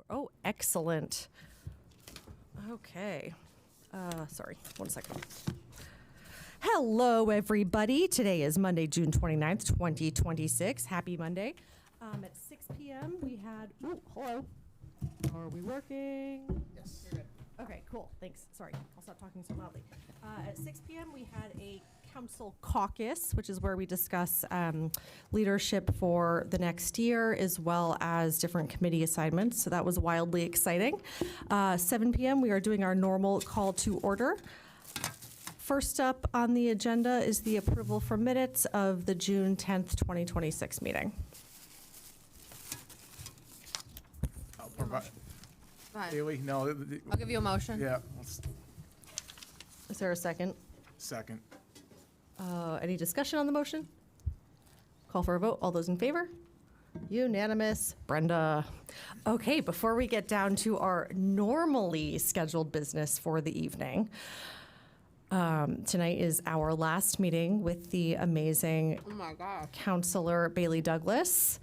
Oh, excellent. Okay. Sorry, 1 second. Hello, everybody. Today is Monday, June 29th, 2026. Happy Monday. At 6 p.m. we had, oh, hello. Are we working? Yes. You're good. Okay, cool. Thanks. Sorry, I'll stop talking so loudly. At 6 p.m. we had a council caucus, which is where we discuss leadership for the next year, as well as different committee assignments. So that was wildly exciting. 7 p.m. we are doing our normal call to order. First up on the agenda is the approval for minutes of the June 10th, 2026 meeting. I'll provide. Go ahead. Haley, no, I'll give you a motion. yeah, Is there a second? second. Any discussion on the motion? Call for a vote. All those in favor? Unanimous. Brenda. Okay, before we get down to our normally scheduled business for the evening, tonight is our last meeting with the amazing Oh my gosh. Counselor Bailey Douglas.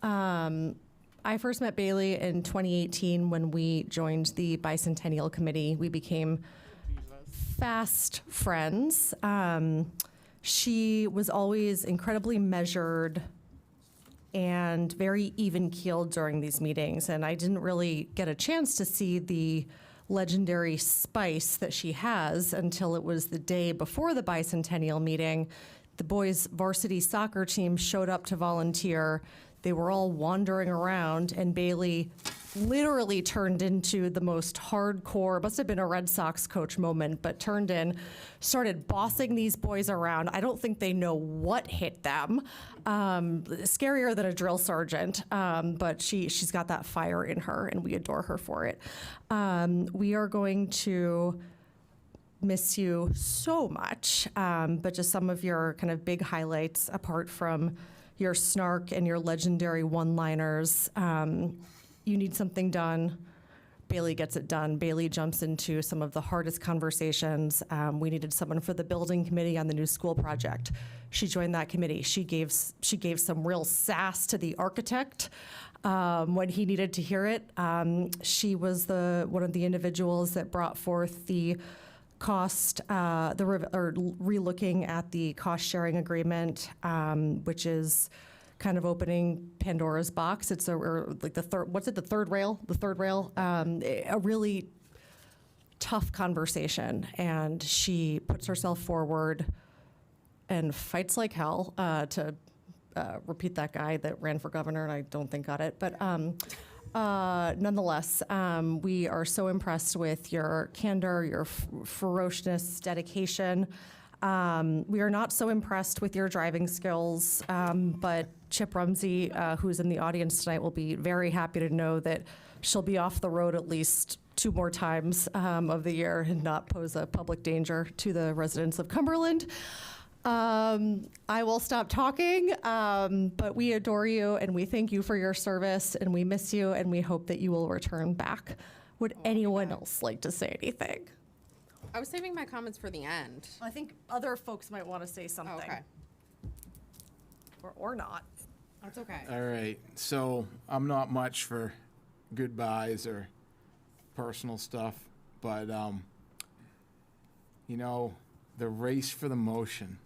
I first met Bailey in 2018 when we joined the Bicentennial Committee. We became fast friends. She was always incredibly measured and very even-keeled during these meetings, and I didn't really get a chance to see the legendary spice that she has until it was the day before the Bicentennial meeting. The boys' varsity soccer team showed up to volunteer. They were all wandering around, and Bailey literally turned into the most hardcore, must have been a Red Sox coach moment, but turned in, started bossing these boys around. I don't think they know what hit them. Scarier than a drill sergeant, but she's got that fire in her, and we adore her for it. We are going to miss you so much, but just some of your kind of big highlights, apart from your snark and your legendary one-liners. You need something done, Bailey gets it done. Bailey jumps into some of the hardest conversations. We needed someone for the building committee on the new school project. She joined that committee. She gave some real sass to the architect when he needed to hear it. She was one of the individuals that brought forth the relooking at the cost sharing agreement, which is kind of opening Pandora's box. It's the third rail. A really tough conversation, and she puts herself forward and fights like hell to repeat that guy that ran for governor, and I don't think got it, but nonetheless, we are so impressed with your candor, your ferociousness, dedication. We are not so impressed with your driving skills, but Chip Rumsey, who's in the audience tonight, will be very happy to know that she'll be off the road at least 2 more times of the year and not pose a public danger to the residents of Cumberland. I will stop talking, but we adore you and we thank you for your service and we miss you and we hope that you will return back. Would anyone else like to say anything? I was saving my comments for the end. I think other folks might want to say something. Oh, okay. Or not. That's okay. All right, so I'm not much for goodbyes or personal stuff, but, the race for the motion.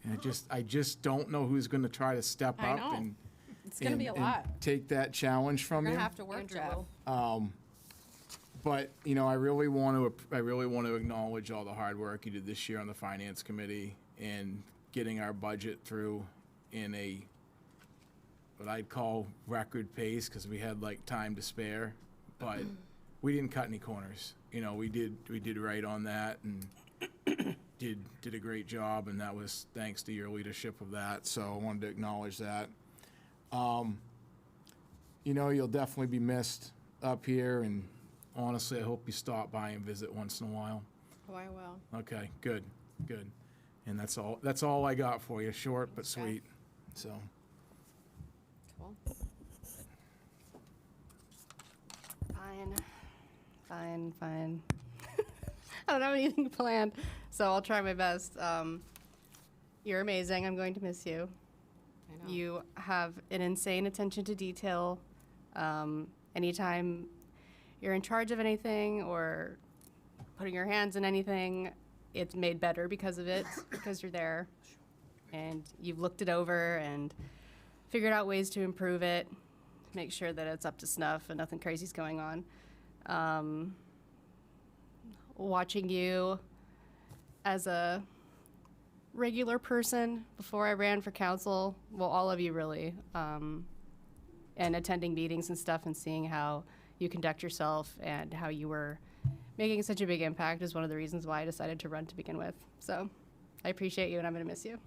And I just don't know who's going to try to step I up know. and It's going to be a lot. take that challenge from You're you. going to have to work, Andrew Jeff. will. But, I really want to acknowledge all the hard work you did this year on the Finance Committee and getting our budget through in what I'd call record pace, because we had time to spare, but we didn't cut any corners. We did right on that and did a great job, and that was thanks to your leadership of that. So I wanted to acknowledge that. You'll definitely be missed up here, and honestly, I hope you stop by and visit once in a while. Oh, I will. Okay, good. And that's all I got for you, short but sweet. So, Cool. Fine. I don't have anything planned, so I'll try my best. You're amazing. I'm going to miss you. I know. You have an insane attention to detail. Anytime you're in charge of anything or putting your hands in anything, it's made better because of it, because you're there and you've looked it over and figured out ways to improve it, make sure that it's up to snuff and nothing crazy's going on. Watching you as a regular person before I ran for council, well, all of you really, and attending meetings and stuff and seeing how you conduct yourself and how you were making such a big impact is one of the reasons why I decided to run to begin with. So I appreciate you and I'm going to miss you.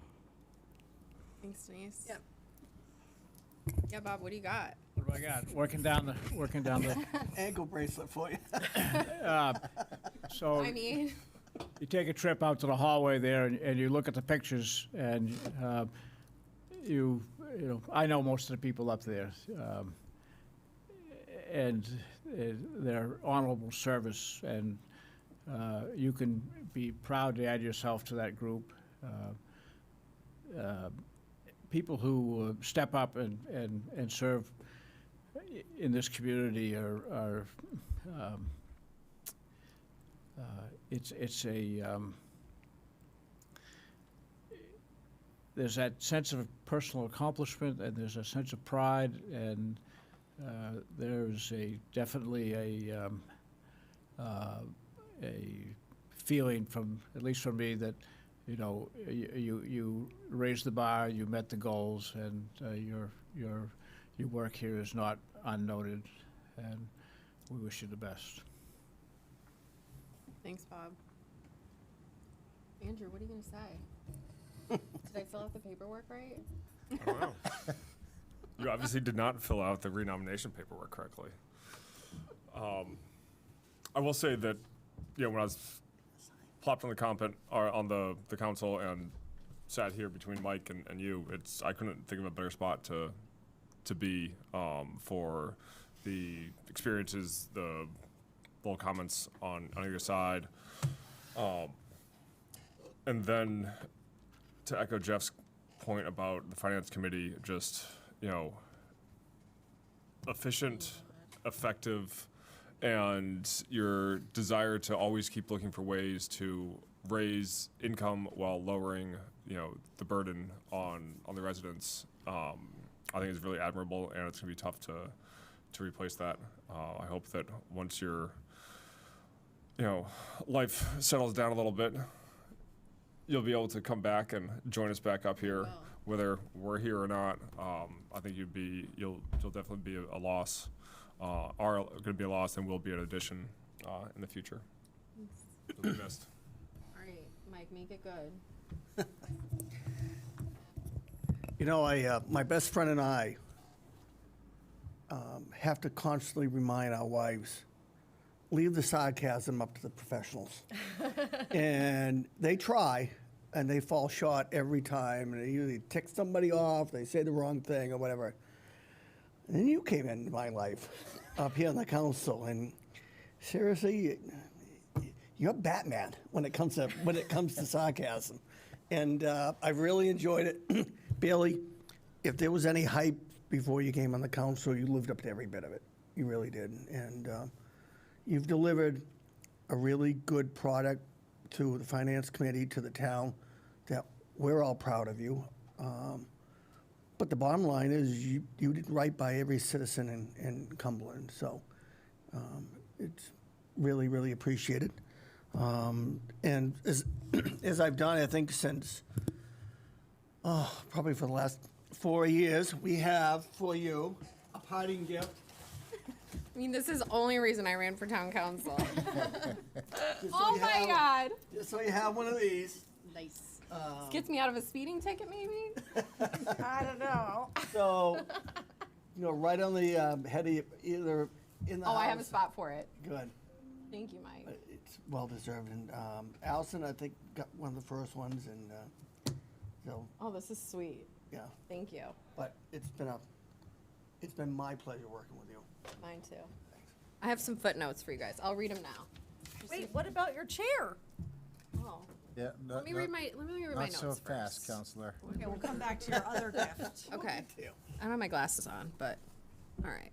Thanks, Denise. Yep. Yeah, Bob, what do you got? What do I got? Working down the. Ankle bracelet for you. So I mean, you take a trip out to the hallway there, and you look at the pictures, and you know, I know most of the people up there, and they're honorable service, and you can be proud to add yourself to that group. People who step up and serve in this community are it's a there's that sense of personal accomplishment, and there's a sense of pride, and there's definitely a feeling from, at least from me, that you know you raised the bar, you met the goals, and your work here is not unnoted, and we wish you the best. thanks, Bob. Andrew, what are you going to say? Did I fill out the paperwork right? I don't know. You obviously did not fill out the renomination paperwork correctly. I will say that, you know, when I was plopped on the the council and sat here between Mike and you, I couldn't think of a better spot to be for the experiences, the little comments on either side, and then to echo Jeff's point about the finance committee, just, you know, efficient, effective, and your desire to always keep looking for ways to raise income while lowering, you know, the burden on the residents, I think is really admirable, and it's gonna be tough to replace that. I hope that once your, you know, life settles down a little bit, you'll be able to come back and join us back up here, whether we're here or not. I think you'll definitely be a loss, are going to be a loss, and will be an addition in the future. You'll be missed. All right, Mike, make it good. You know, my best friend and I have to constantly remind our wives, leave the sarcasm up to the professionals. And they try, and they fall short every time, and they usually tick somebody off, they say the wrong thing or whatever. And then you came into my life up here on the council, and seriously, you're Batman when it comes to sarcasm. And I really enjoyed it. Bailey, if there was any hype before you came on the council, you lived up to every bit of it. You really did. And you've delivered a really good product to the finance committee, to the town, that we're all proud of you. But the bottom line is you did right by every citizen in Cumberland. So it's really, really appreciated. And as I've done, I think since, probably for the last 4 years, we have for you a parting gift. I mean, this is the only reason I ran for town council. Just so Oh you my have- God. Just so you have one of these. Nice. This gets me out of a speeding ticket, maybe? I don't know. So, you know, right on the head of either in the Oh, house. I have a spot for it. Good. Thank you, Mike. It's well deserved. And Allison, I think, got one of the first ones. And so, Oh, this is sweet. yeah. Thank you. But it's been my pleasure working with you. Mine too. I have some footnotes for you guys. I'll read them now. Wait, what about your chair? Oh, Yeah, let me read my not notes so first. fast, Counselor. Okay, we'll come back to your other gift. Okay. I don't have my glasses on, but all right.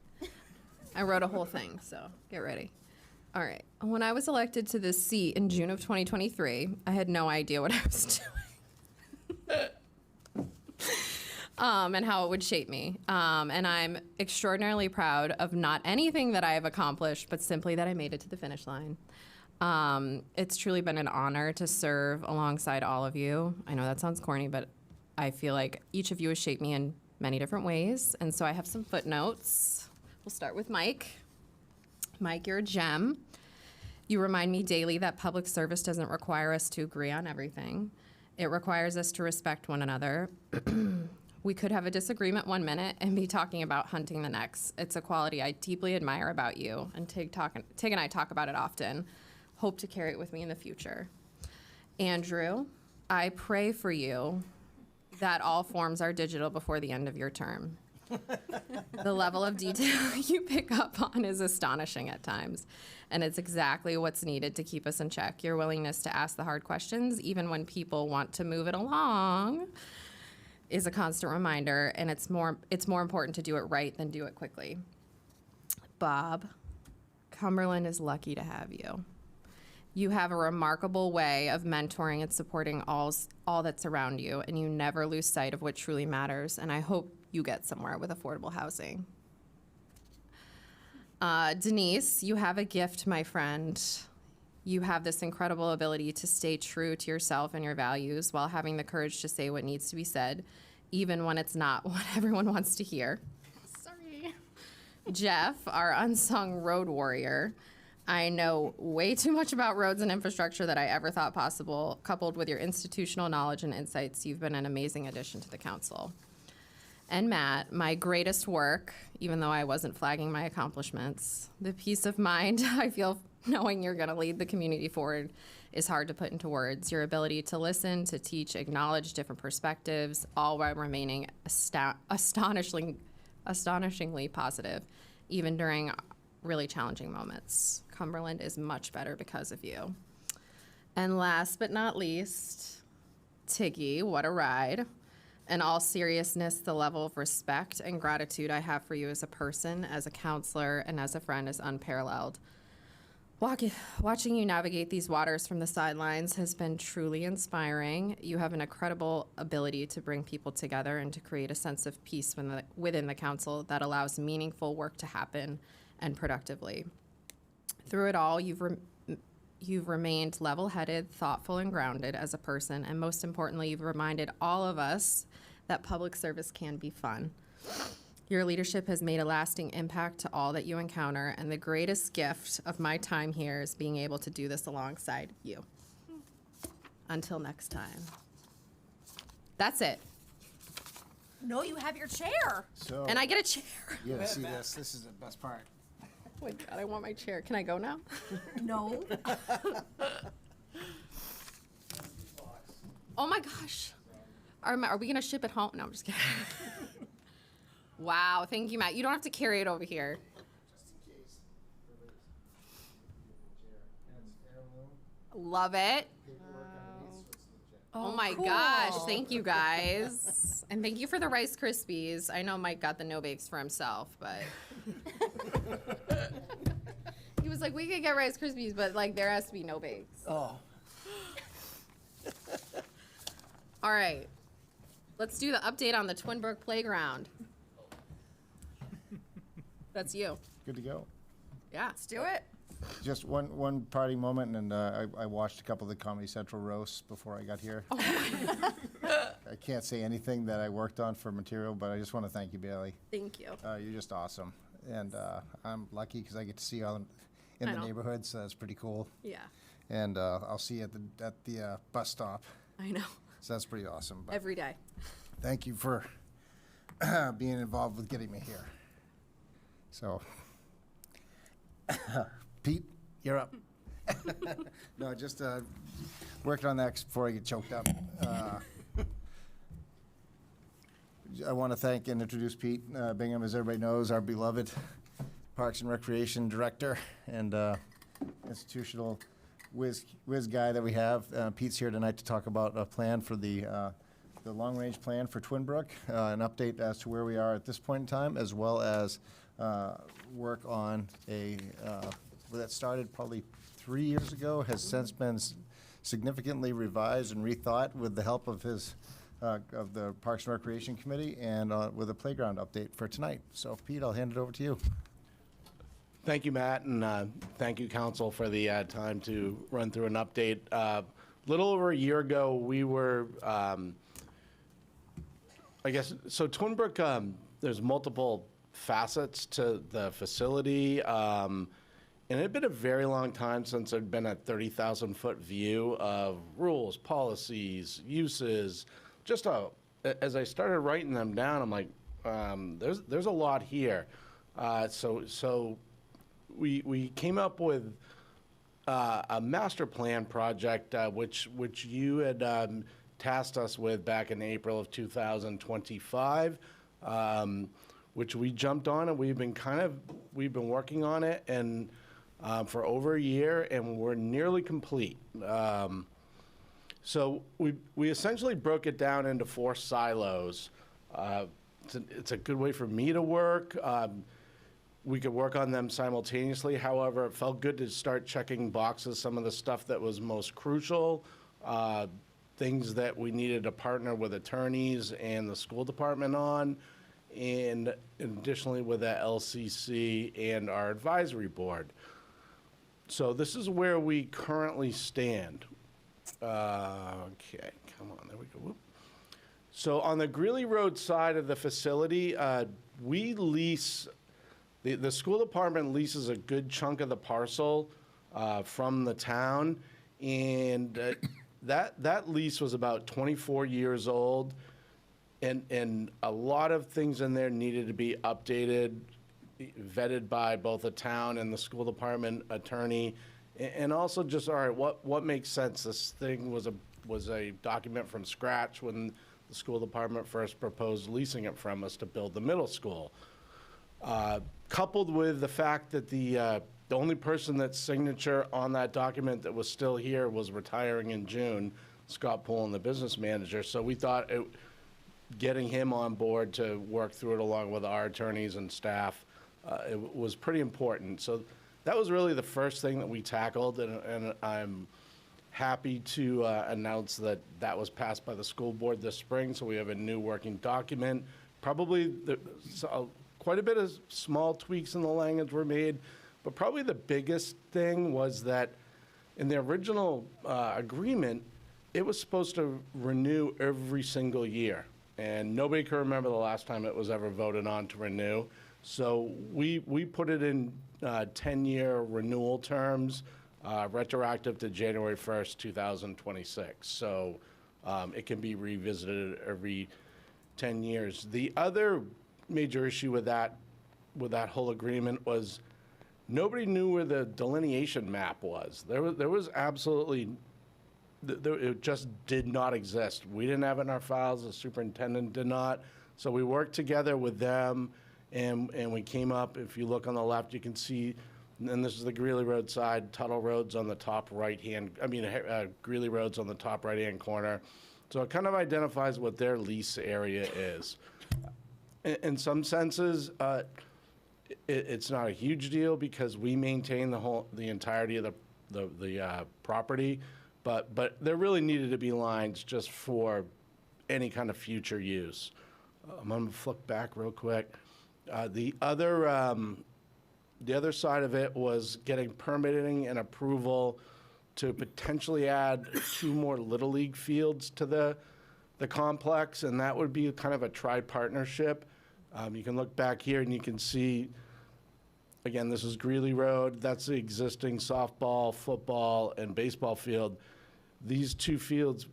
I wrote a whole thing, so get ready. All right. When I was elected to this seat in June of 2023, I had no idea what I was doing. And how it would shape me. And I'm extraordinarily proud of not anything that I have accomplished, but simply that I made it to the finish line. It's truly been an honor to serve alongside all of you. I know that sounds corny, but I feel like each of you has shaped me in many different ways. And so I have some footnotes. We'll start with Mike. Mike, you're a gem. You remind me daily that public service doesn't require us to agree on everything. It requires us to respect one another. We could have a disagreement 1 minute and be talking about hunting the next. It's a quality I deeply admire about you, and Tig and I talk about it often. Hope to carry it with me in the future. Andrew, I pray for you that all forms are digital before the end of your term. The level of detail you pick up on is astonishing at times, and it's exactly what's needed to keep us in check. Your willingness to ask the hard questions, even when people want to move it along, is a constant reminder, and it's more important to do it right than do it quickly. Bob, Cumberland is lucky to have you. You have a remarkable way of mentoring and supporting all that's around you, and you never lose sight of what truly matters, and I hope you get somewhere with affordable housing. Denise, you have a gift, my friend. You have this incredible ability to stay true to yourself and your values while having the courage to say what needs to be said, even when it's not what everyone wants to hear. Sorry. Jeff, our unsung road warrior. I know way too much about roads and infrastructure that I ever thought possible. Coupled with your institutional knowledge and insights, you've been an amazing addition to the council. And Matt, my greatest work, even though I wasn't flagging my accomplishments, the peace of mind I feel knowing you're going to lead the community forward is hard to put into words. Your ability to listen, to teach, acknowledge different perspectives, all while remaining astonishingly positive, even during really challenging moments. Cumberland is much better because of you. And last but not least, Tiggy, what a ride. In all seriousness, the level of respect and gratitude I have for you as a person, as a counselor, and as a friend is unparalleled. Watching you navigate these waters from the sidelines has been truly inspiring. You have an incredible ability to bring people together and to create a sense of peace within the council that allows meaningful work to happen and productively. Through it all, you've remained level-headed, thoughtful, and grounded as a person, and most importantly, you've reminded all of us that public service can be fun. Your leadership has made a lasting impact to all that you encounter, and the greatest gift of my time here is being able to do this alongside you. Until next time. That's it. No, you have your chair. So, And I get a chair. you gotta see this. This is the best part. Oh my God, I want my chair. Can I go now? No. Oh my gosh. Are we gonna ship it home? No, I'm just kidding. Wow, thank you, Matt. You don't have to carry it over here. Love it. Oh my gosh, thank you guys. And thank you for the Rice Krispies. I know Mike got the no bakes for himself, but he was like, we could get Rice Krispies, but like there has to be no bakes. Oh, All right, let's do the update on the Twinbrook Playground. That's you. Good to go. Yeah. Let's do it. Just one parting moment, and I watched a couple of the Comedy Central roasts before I got here. I can't say anything that I worked on for material, but I just want to thank you, Bailey. Thank you. You're just awesome, and I'm lucky because I get to see you all in I the know. neighborhood, so that's pretty cool. Yeah, And I'll see you at the bus stop, I know. so that's pretty awesome. But Every day. thank you for being involved with getting me here. So, Pete, you're up. No, just working on that before I get choked up. I want to thank and introduce Pete Bingham, as everybody knows, our beloved Parks and Recreation Director and institutional whiz guy that we have. Pete's here tonight to talk about a plan for the long-range plan for Twinbrook, an update as to where we are at this point in time, as well as work on that started probably 3 years ago, has since been significantly revised and rethought with the help of of the Parks and Recreation Committee, and with a playground update for tonight. So Pete, I'll hand it over to you. Thank you, Matt, and thank you, council, for the time to run through an update. Little over a year ago, we were, so Twin Brook, there's multiple facets to the facility, and it had been a very long time since there'd been a 30,000-foot view of rules, policies, uses. As I started writing them down, I'm like, there's a lot here. So we came up with a master plan project, which you had tasked us with back in April of 2025, which we jumped on, and we've been working on it and for over a year, and we're nearly complete. So we essentially broke it down into 4 silos. It's a good way for me to work. We could work on them simultaneously. However, it felt good to start checking boxes, some of the stuff that was most crucial, things that we needed to partner with attorneys and the school department on, and additionally with the LCC and our advisory board. So this is where we currently stand. Okay, come on, there we go. Whoop. So on the Greeley Road side of the facility, we lease, the school department leases a good chunk of the parcel from the town, and that lease was about 24 years old, and a lot of things in there needed to be updated, vetted by both the town and the school department attorney, and also just, all right, what makes sense? This thing was a document from scratch when the school department first proposed leasing it from us to build the middle school. Coupled with the fact that the only person that's signature on that document that was still here was retiring in June, Scott Pullen, the business manager. So we thought getting him on board to work through it along with our attorneys and staff, it was pretty important. So that was really the first thing that we tackled, and I'm happy to announce that that was passed by the school board this spring, so we have a new working document. Probably quite a bit of small tweaks in the language were made, but probably the biggest thing was that in the original agreement, it was supposed to renew every single year, and nobody can remember the last time it was ever voted on to renew. So we put it in 10-year renewal terms, retroactive to January 1st, 2026. So it can be revisited every 10 years. The other major issue with that whole agreement was nobody knew where the delineation map was. There was absolutely, it just did not exist. We didn't have it in our files, the superintendent did not. So we worked together with them, and we came up, if you look on the left, you can see, and this is the Greeley Road side, Tuttle Road's on the top right-hand, Greeley Road's on the top right-hand corner. So it kind of identifies what their lease area is. In some senses, it's not a huge deal because we maintain the entirety of the property, but there really needed to be lines just for any kind of future use. I'm gonna flip back real quick. The other side of it was getting permitting and approval to potentially add 2 more Little League fields to the complex, and that would be kind of a tri-partnership. You can look back here and you can see, again, this is Greeley Road. That's the existing softball, football, and baseball field. These 2 fields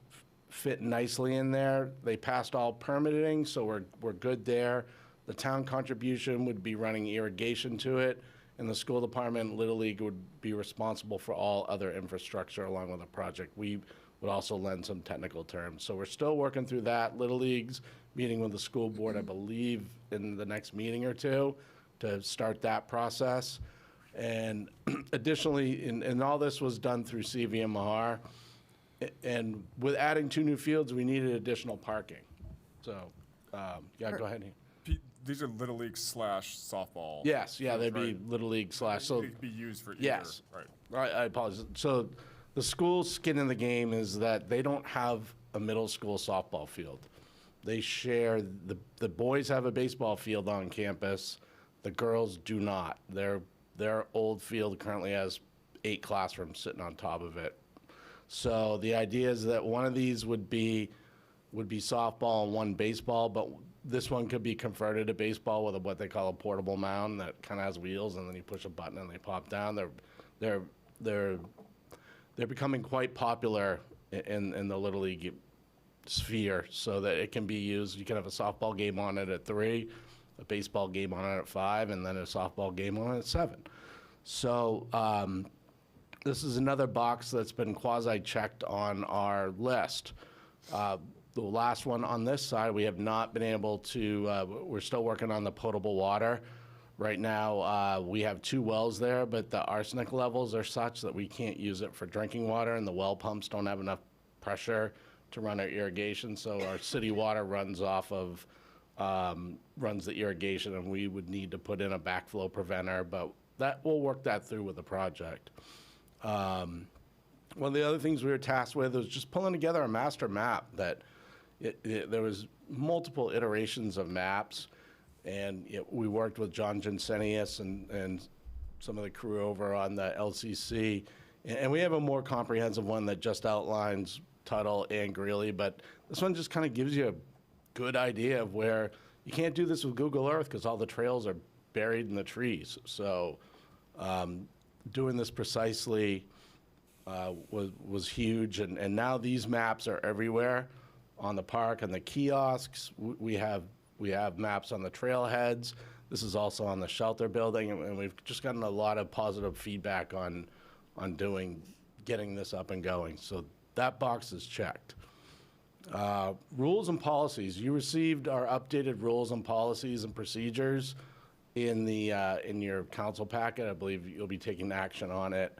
fit nicely in there. They passed all permitting, so we're good there. The town contribution would be running irrigation to it, and the school department, Little League, would be responsible for all other infrastructure along with the project. We would also lend some technical terms. So we're still working through that. Little League's meeting with the school board, I believe, in the next meeting or 2 to start that process. And additionally, and all this was done through CVM Mahar. And with adding 2 new fields, we needed additional parking. So, yeah, go ahead. these are Little League / softball. Yes, yeah, they'd be right? Little League / so They could be used for either. Yes. Right. I apologize. So the school's skin in the game is that they don't have a middle school softball field. They share, the boys have a baseball field on campus, the girls do not. Their old field currently has 8 classrooms sitting on top of it. So the idea is that one of these would be softball and one baseball, but this one could be converted to baseball with what they call a portable mound that kind of has wheels, and then you push a button and they pop down. They're becoming quite popular in the Little League sphere, so that it can be used. You can have a softball game on it at 3, a baseball game on it at 5, and then a softball game on it at 7. So this is another box that's been quasi-checked on our list. The last one on this side, we have not been able to, we're still working on the potable water. Right now, we have 2 wells there, but the arsenic levels are such that we can't use it for drinking water, and the well pumps don't have enough pressure to run our irrigation, so our city water runs off of, runs the irrigation, and we would need to put in a backflow preventer, but we'll work that through with the project. One of the other things we were tasked with was just pulling together a master map that there was multiple iterations of maps, and we worked with John Jensenius and some of the crew over on the LCC, and we have a more comprehensive one that just outlines Tuttle and Greeley, but this one just kind of gives you a good idea of where you can't do this with Google Earth because all the trails are buried in the trees. So doing this precisely was huge, and now these maps are everywhere on the park and the kiosks. We have maps on the trailheads. This is also on the shelter building, and we've just gotten a lot of positive feedback on getting this up and going. So that box is checked. Rules and policies. You received our updated rules and policies and procedures in your council packet. I believe you'll be taking action on it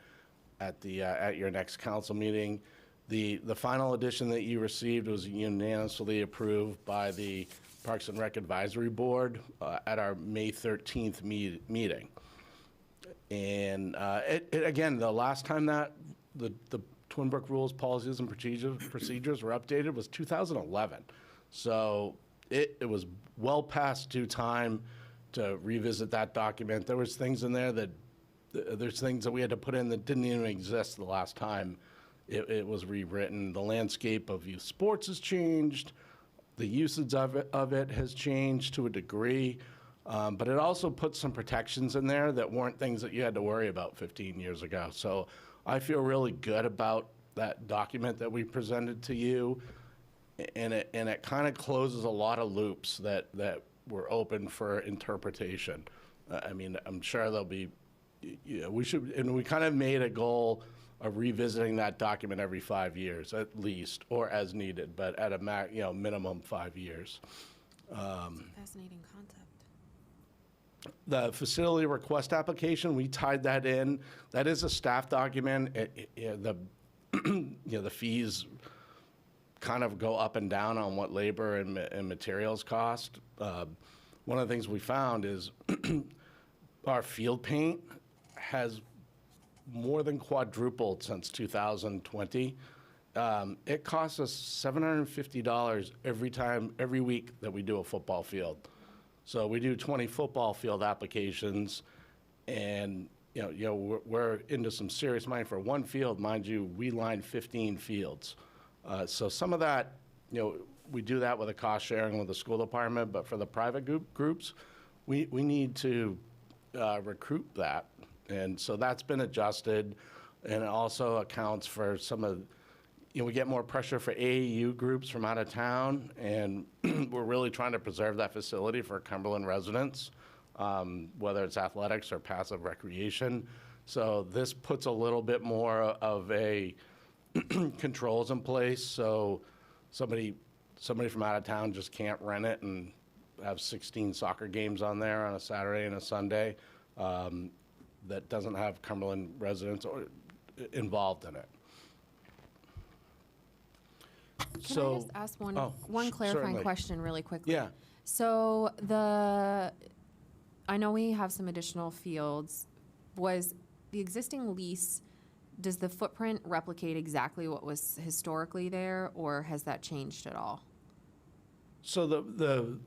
at your next council meeting. The final edition that you received was unanimously approved by the Parks and Rec Advisory Board at our May 13th meeting. And again, the last time that the Twin Brook rules, policies, and procedures were updated was 2011. So it was well past due time to revisit that document. There was things in there there's things that we had to put in that didn't even exist the last time it was rewritten. The landscape of youth sports has changed. The usage of it has changed to a degree. But it also put some protections in there that weren't things that you had to worry about 15 years ago. So I feel really good about that document that we presented to you. And it kind of closes a lot of loops that were open for interpretation. I mean, I'm sure there'll be, we kind of made a goal of revisiting that document every 5 years at least, or as needed, but at a minimum 5 years. Fascinating concept. The facility request application, we tied that in. That is a staff document. The fees kind of go up and down on what labor and materials cost. One of the things we found is our field paint has more than quadrupled since 2020. It costs us $750 every week that we do a football field. So we do 20 football field applications, and we're into some serious money for one field. Mind you, we line 15 fields. So some of that, we do that with a cost sharing with the school department, but for the private groups, we need to recruit that. And so that's been adjusted, and it also accounts for some of, we get more pressure for AAU groups from out of town, and we're really trying to preserve that facility for Cumberland residents, whether it's athletics or passive recreation. So this puts a little bit more of a controls in place, so somebody from out of town just can't rent it and have 16 soccer games on there on a Saturday and a Sunday that doesn't have Cumberland residents involved in it. Can I just ask one clarifying certainly. question really quickly? Yeah. So I know we have some additional fields. Was the existing lease, does the footprint replicate exactly what was historically there, or has that changed at all? So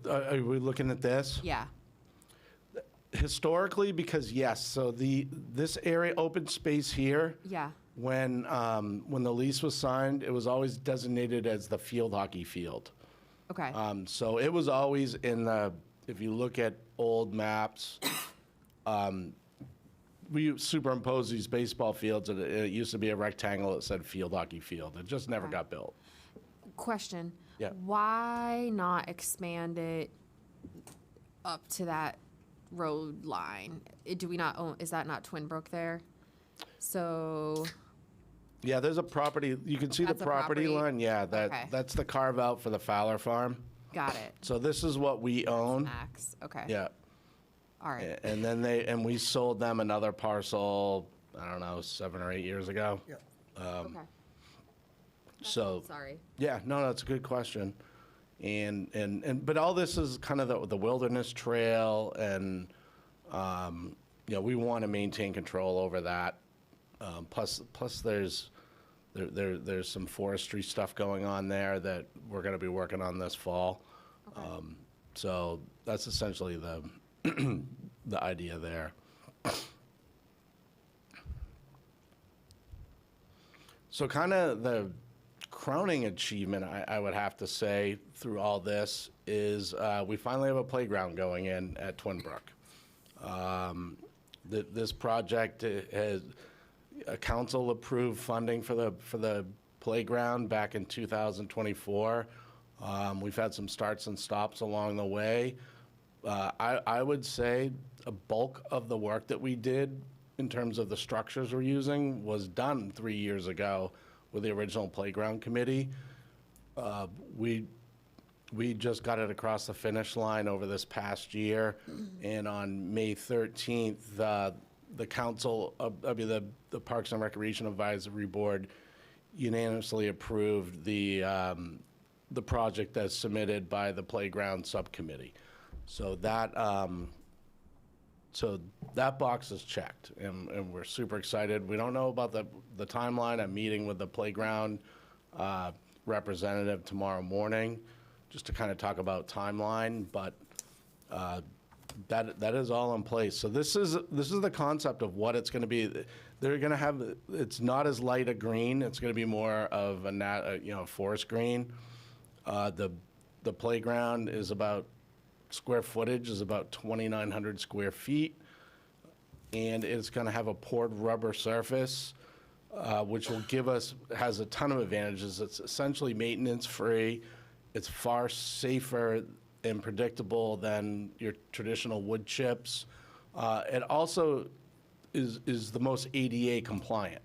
are we looking at this? Yeah. Historically, because yes, so this area, open space here, Yeah. when the lease was signed, it was always designated as the field hockey field. Okay. So it was always if you look at old maps, we superimpose these baseball fields, and it used to be a rectangle that said field hockey field. It just never Okay. got built. Question. Yeah. Why not expand it up to that road line? Do we not own, is that not Twin Brook there? So, Yeah, there's a property, you can see the That's a property property? line, yeah, Okay. that's the carve out for the Fowler Farm. got it. So this is what we own, Max. Okay. yeah. All right. And then we sold them another parcel, I don't know, 7 or 8 years ago. Yeah. Okay. So, Sorry. yeah, no, that's a good question. But all this is kind of the wilderness trail, and, we want to maintain control over that. Plus there's some forestry stuff going on there that we're going to be working on this fall. So that's essentially the idea there. So kind of the crowning achievement, I would have to say, through all this is we finally have a playground going in at Twin Brook. This project has council approved funding for the playground back in 2024. We've had some starts and stops along the way. I would say a bulk of the work that we did in terms of the structures we're using was done 3 years ago with the original playground committee. We just got it across the finish line over this past year, and on May 13th, the council, the Parks and Recreation Advisory Board unanimously approved the project as submitted by the playground subcommittee. So that box is checked, and we're super excited. We don't know about the timeline. I'm meeting with the playground representative tomorrow morning, just to kind of talk about timeline, but that is all in place. So this is the concept of what it's going to be. They're going to have, it's not as light a green. It's going to be more of a forest green. The playground is about, square footage is about 2,900 square feet, and it's going to have a poured rubber surface, which has a ton of advantages. It's essentially maintenance free. It's far safer and predictable than your traditional wood chips. It also is the most ADA compliant.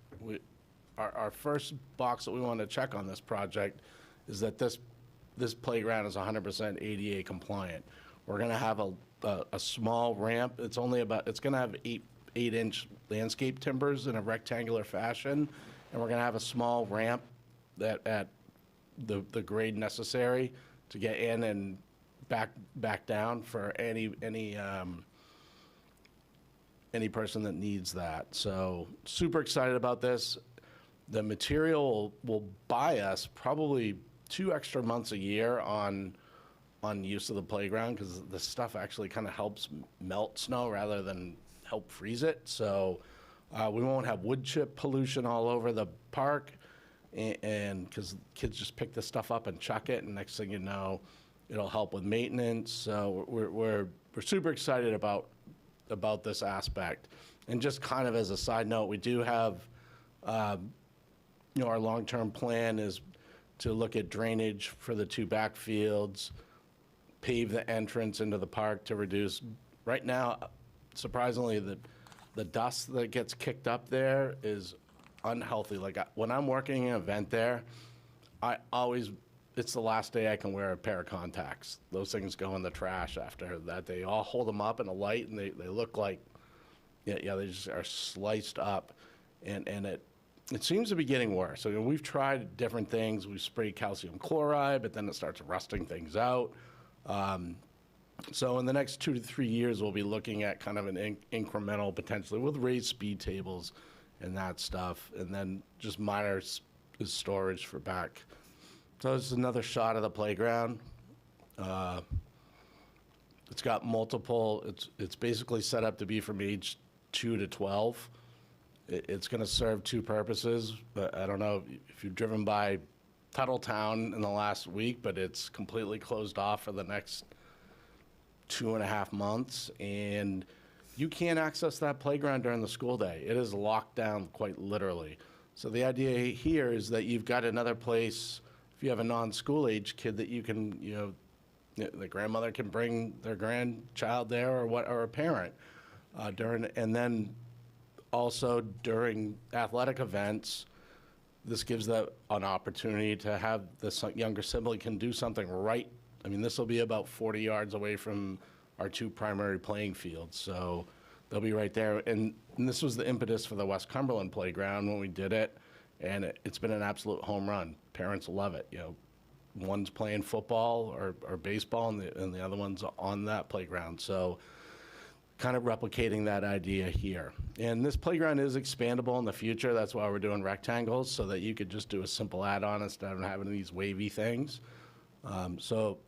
Our first box that we want to check on this project is that this playground is 100% ADA compliant. We're going to have a small ramp. It's going to have 8-inch landscape timbers in a rectangular fashion, and we're going to have a small ramp at the grade necessary to get in and back down for any person that needs that. So super excited about this. The material will buy us probably 2 extra months a year on use of the playground, because the stuff actually kind of helps melt snow rather than help freeze it. So we won't have wood chip pollution all over the park, and because kids just pick this stuff up and chuck it, and next thing you know, it'll help with maintenance. So we're super excited about this aspect. And just kind of as a side note, we do have, our long-term plan is to look at drainage for the 2 backfields, pave the entrance into the park to reduce. Right now, surprisingly, the dust that gets kicked up there is unhealthy. Like when I'm working an event there, it's the last day I can wear a pair of contacts. Those things go in the trash after that. They all hold them up in a light, and they look like, they just are sliced up, and it seems to be getting worse. So we've tried different things. We've sprayed calcium chloride, but then it starts rusting things out. So in the next 2 to 3 years, we'll be looking at kind of an incremental potentially with raised speed tables and that stuff, and then just minor storage for back. So this is another shot of the playground. It's got multiple, it's basically set up to be from age 2 to 12. It's going to serve two purposes. But I don't know if you've driven by Tuttletown in the last week, but it's completely closed off for the next 2.5 months, and you can't access that playground during the school day. It is locked down quite literally. So the idea here is that you've got another place, if you have a non-school age kid, that you can, the grandmother can bring their grandchild there or a parent and then also during athletic events, this gives them an opportunity to have this younger sibling can do something right. I mean, this will be about 40 yards away from our two primary playing fields, so they'll be right there. And this was the impetus for the West Cumberland playground when we did it, and it's been an absolute home run. Parents love it. One's playing football or baseball, and the other one's on that playground. So kind of replicating that idea here. And this playground is expandable in the future. That's why we're doing rectangles, so that you could just do a simple add-on instead of having these wavy things. So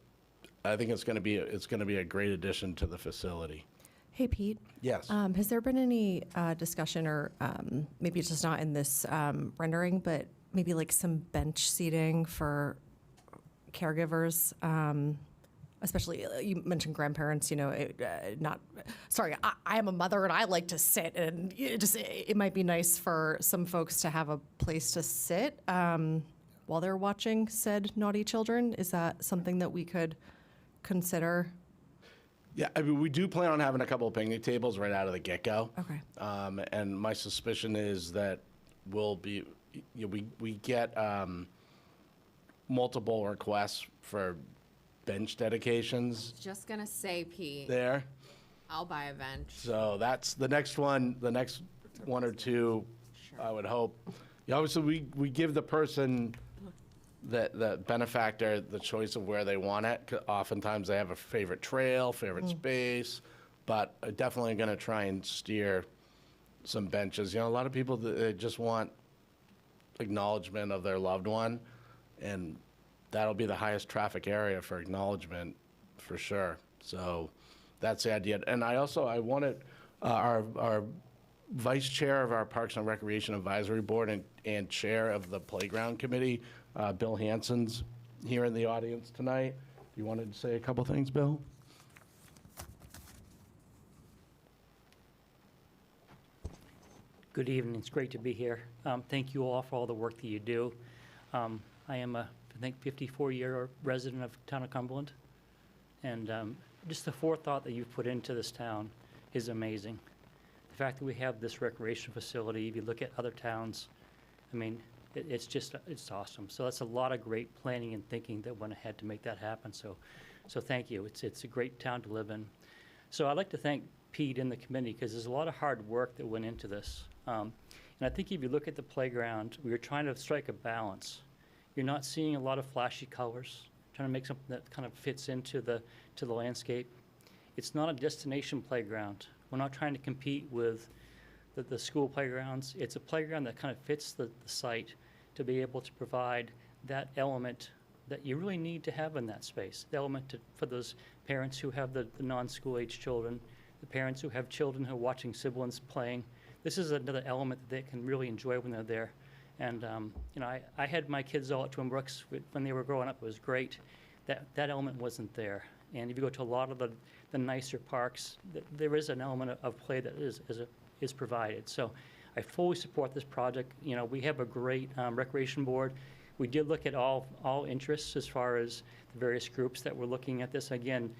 I think it's going to be a great addition to the facility. Hey, Pete. Yes. Has there been any discussion, or maybe it's just not in this rendering, but maybe like some bench seating for caregivers? Especially, you mentioned grandparents, sorry, I am a mother and I like to sit, and it might be nice for some folks to have a place to sit while they're watching said naughty children. Is that something that we could consider? Yeah, I mean, we do plan on having a couple of picnic tables right out of the get-go. Okay. And my suspicion is that we get multiple requests for bench dedications Just gonna say, Pete, there. I'll buy a bench. So that's the next one or two, I would hope. Obviously, we give the person, the benefactor, the choice of where they want it. 'Cause oftentimes they have a favorite trail, favorite space, but I'm definitely going to try and steer some benches. A lot of people, they just want acknowledgement of their loved one, and that'll be the highest traffic area for acknowledgement for sure. So that's the idea. And I wanted our vice chair of our Parks and Recreation Advisory Board and chair of the Playground Committee, Bill Hansen's here in the audience tonight. You wanted to say a couple things, Bill? Good evening. It's great to be here. Thank you all for all the work that you do. I am a, I think, 54-year resident of town of Cumberland, and just the forethought that you've put into this town is amazing. The fact that we have this recreation facility, if you look at other towns, I mean, it's awesome. So that's a lot of great planning and thinking that went ahead to make that happen. So thank you. It's a great town to live in. So I'd like to thank Pete and the committee, because there's a lot of hard work that went into this. And I think if you look at the playground, we were trying to strike a balance. You're not seeing a lot of flashy colors, trying to make something that kind of fits into the landscape. It's not a destination playground. We're not trying to compete with the school playgrounds. It's a playground that kind of fits the site to be able to provide that element that you really need to have in that space, the element for those parents who have the non-school age children, the parents who have children who are watching siblings playing. This is another element that they can really enjoy when they're there. And I had my kids all at Twin Brooks when they were growing up. It was great. That element wasn't there. And if you go to a lot of the nicer parks, there is an element of play that is provided. So I fully support this project. We have a great recreation board. We did look at all interests as far as the various groups that were looking at this. Again,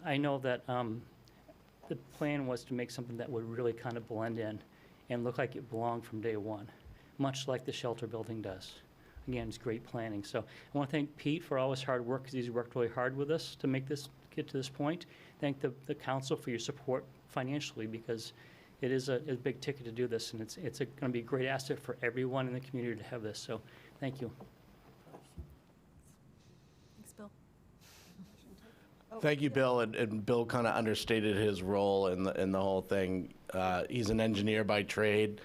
I know that the plan was to make something that would really kind of blend in and look like it belonged from day one, much like the shelter building does. Again, it's great planning. So I want to thank Pete for all his hard work, because he's worked really hard with us to make this get to this point. Thank the council for your support financially, because it is a big ticket to do this, and it's going to be a great asset for everyone in the community to have this. So thank you. Thanks, Bill. Thank you, Bill. And Bill kind of understated his role in the whole thing. He's an engineer by trade.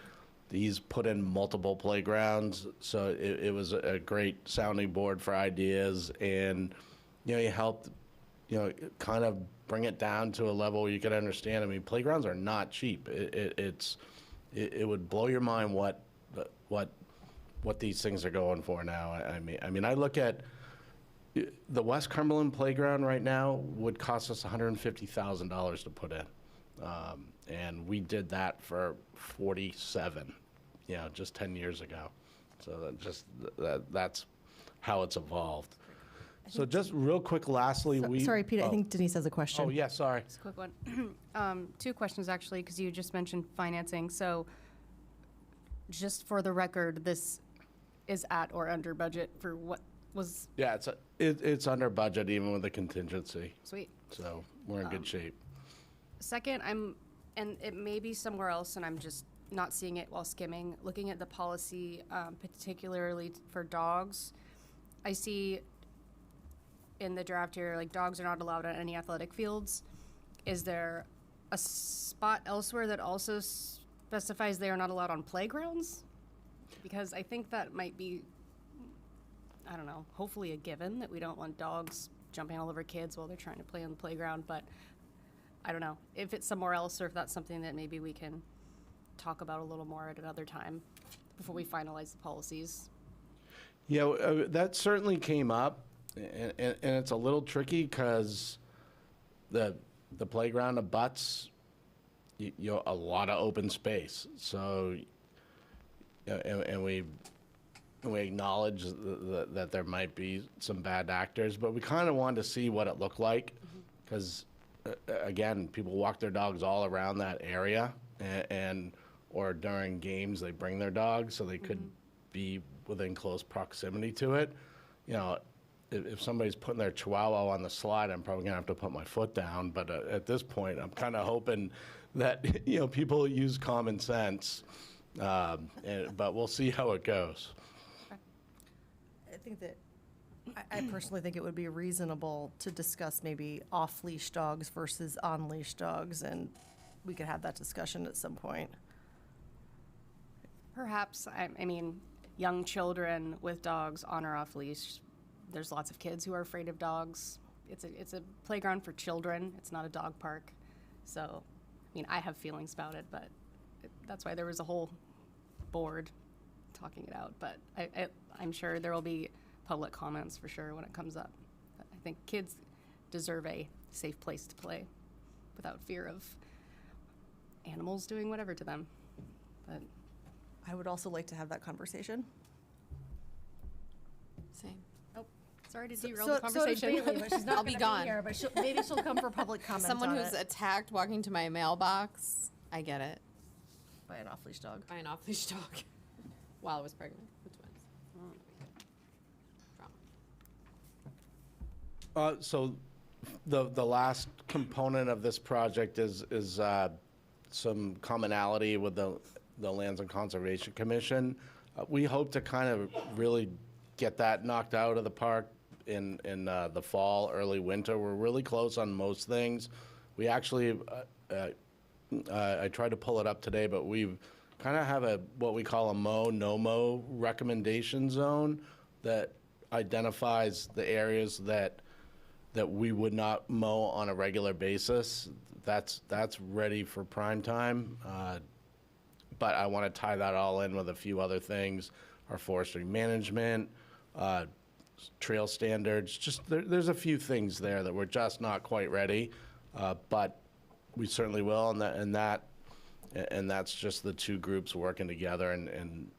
He's put in multiple playgrounds, so it was a great sounding board for ideas. And, he helped, kind of bring it down to a level where you could understand. I mean, playgrounds are not cheap. It would blow your mind what these things are going for now. I mean, I look at the West Cumberland playground right now would cost us $150,000 to put in, and we did that for 47, just 10 years ago. So that's how it's evolved. So just real quick, lastly, Sorry, Pete, I think Denise has a question. Oh yeah, sorry. Just a quick one. Two questions, actually, because you just mentioned financing. So just for the record, this is at or under budget for what was Yeah, it's under budget even with the contingency, sweet. so we're in good shape. Second, and it may be somewhere else, and I'm just not seeing it while skimming. Looking at the policy, particularly for dogs, I see in the draft here, like, dogs are not allowed on any athletic fields. Is there a spot elsewhere that also specifies they are not allowed on playgrounds? Because I think that might be, I don't know, hopefully a given, that we don't want dogs jumping all over kids while they're trying to play on the playground. But I don't know if it's somewhere else, or if that's something that maybe we can talk about a little more at another time before we finalize the policies. That certainly came up, and it's a little tricky because the playground abuts a lot of open space. So, and we acknowledge that there might be some bad actors, but we kind of wanted to see what it looked like, because again, people walk their dogs all around that area, or during games they bring their dogs, so they could be within close proximity to it. If somebody's putting their Chihuahua on the slide, I'm probably gonna have to put my foot down. But at this point, I'm kind of hoping that people use common sense. But we'll see how it goes. I think that, I personally think it would be reasonable to discuss maybe off-leash dogs versus on-leash dogs, and we could have that discussion at some point. Perhaps, I mean, young children with dogs on or off leash. There's lots of kids who are afraid of dogs. It's a playground for children. It's not a dog park. So, I mean, I have feelings about it, but that's why there was a whole board talking it out. But I'm sure there will be public comments for sure when it comes up. I think kids deserve a safe place to play without fear of animals doing whatever to them. But I would also like to have that conversation. Same. sorry to derail the So conversation. does Bailey, but she's not I'll be gonna gone. here, but maybe she'll come for public comment Someone on who's it. attacked walking to my mailbox, I get it. By an off-leash dog. By an off-leash dog while I was pregnant with twins. Drama. So the last component of this project is some commonality with the Lands and Conservation Commission. We hope to kind of really get that knocked out of the park in the fall, early winter. We're really close on most things. We actually, I tried to pull it up today, but we've kind of have what we call a mow, no mow recommendation zone that identifies the areas that we would not mow on a regular basis. That's ready for prime time. But I want to tie that all in with a few other things, our forestry management, trail standards. Just there's a few things there that we're just not quite ready, but we certainly will. And that's just the two groups working together. And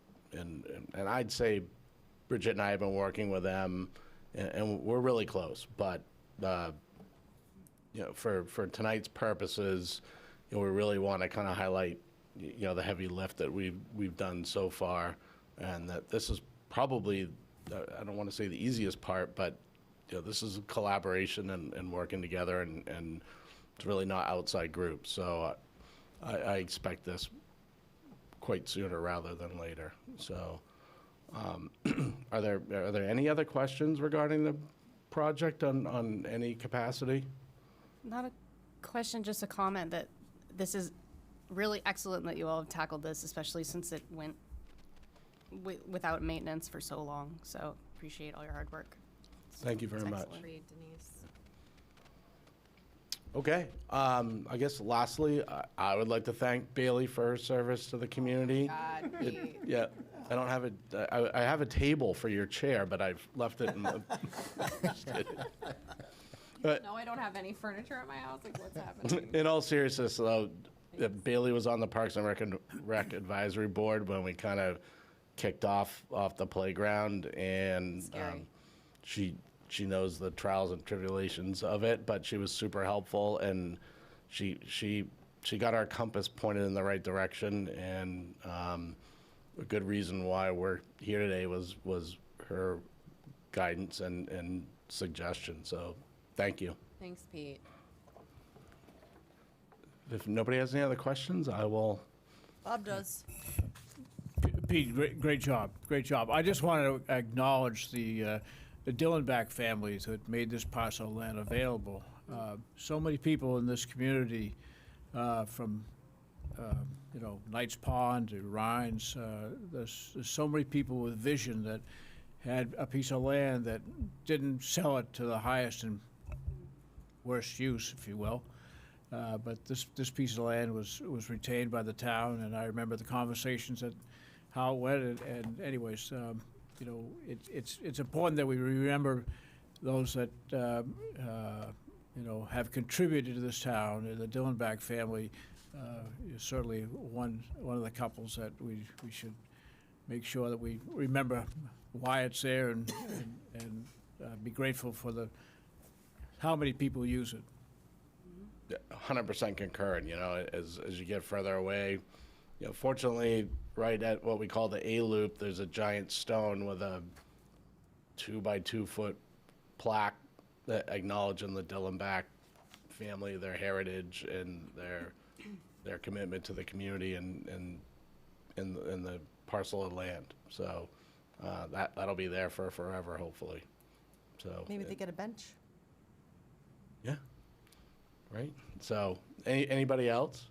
I'd say Bridget and I have been working with them, and we're really close. But for tonight's purposes, we really want to kind of highlight the heavy lift that we've done so far, and that this is probably, I don't want to say the easiest part, but this is a collaboration and working together, and it's really not outside groups. So I expect this quite sooner rather than later. So are there any other questions regarding project on any capacity? Not a question, just a comment that this is really excellent that you all have tackled this, especially since it went without maintenance for so long. So appreciate all your hard work. Thank you very It's much. excellent. Agreed, Denise. Okay, I guess lastly, I would like to thank Bailey for her service to the community. God, Pete. Yeah, I don't have I have a table for your chair, but I've left it in the. Just kidding. But No, I don't have any furniture at my house. Like, what's happening? in all seriousness, though, Bailey was on the Parks and Rec Advisory Board when we kind of kicked off the playground, and Scary. she knows the trials and tribulations of it, but she was super helpful, and she got our compass pointed in the right direction, and a good reason why we're here today was her guidance and suggestion. So thank you. Thanks, Pete. If nobody has any other questions, I will. Bob does. Pete, great job, great job. I just want to acknowledge the Dillenbach families that made this parcel of land available. So many people in this community, from Knights Pond to Rhines, there's so many people with vision that had a piece of land that didn't sell it to the highest and worst use, if you will. But this piece of land was retained by the town, and I remember the conversations that how it went. And anyways, it's important that we remember those that have contributed to this town. And the Dillenbach family is certainly one of the couples that we should make sure that we remember why it's there and be grateful for how many people use it. 100% concur. And, as you get further away, fortunately, right at what we call the A loop, there's a giant stone with a 2 by 2 foot plaque that acknowledging the Dillenbach family, their heritage, and their commitment to the community and the parcel of land. So that'll be there for forever, hopefully. So Maybe they get a bench. yeah, right. So anybody else?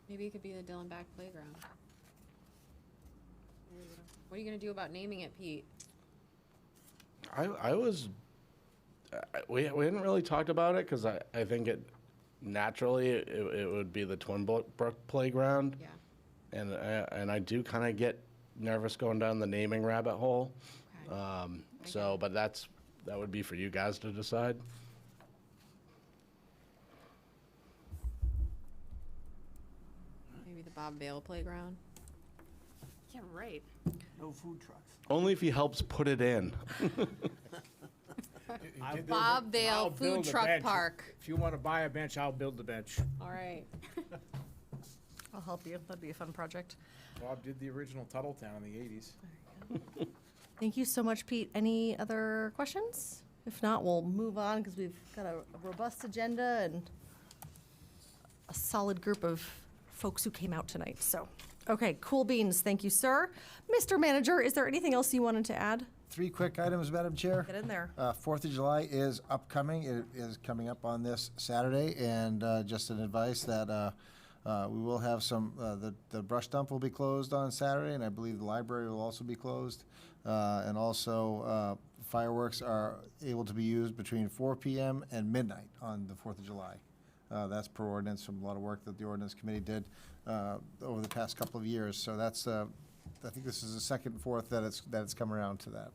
Maybe it could be the Dillenbach Playground. What are you gonna do about naming it, Pete? I was. We hadn't really talked about it because I think it naturally it would be the Twin Brook Playground. Yeah. And I do kind of get nervous going down the naming rabbit hole. Okay. But that would be for you guys to decide. Maybe the Bob Vale Playground. Yeah, right. No food trucks. Only if he helps put it in. Bob Vale I'll Food build a Truck bench. Park. If you want to buy a bench, I'll build the bench. All right. I'll help you. That'd be a fun project. Bob did the original Tuttletown in the 80s. Thank you so much, Pete. Any other questions? If not, we'll move on because we've got a robust agenda and a solid group of folks who came out tonight. So, okay, cool beans. Thank you, sir. Mr. Manager, is there anything else you wanted to add? 3 quick items, Madam Chair. Get in there. 4th of July is upcoming. It is coming up on this Saturday, and just an advice that we will have some, the brush dump will be closed on Saturday, and I believe the library will also be closed. And also, fireworks are able to be used between 4 p.m. and midnight on the 4th of July. That's per ordinance from a lot of work that the ordinance committee did over the past couple of years. So that's, I think this is the second and fourth that it's come around to that.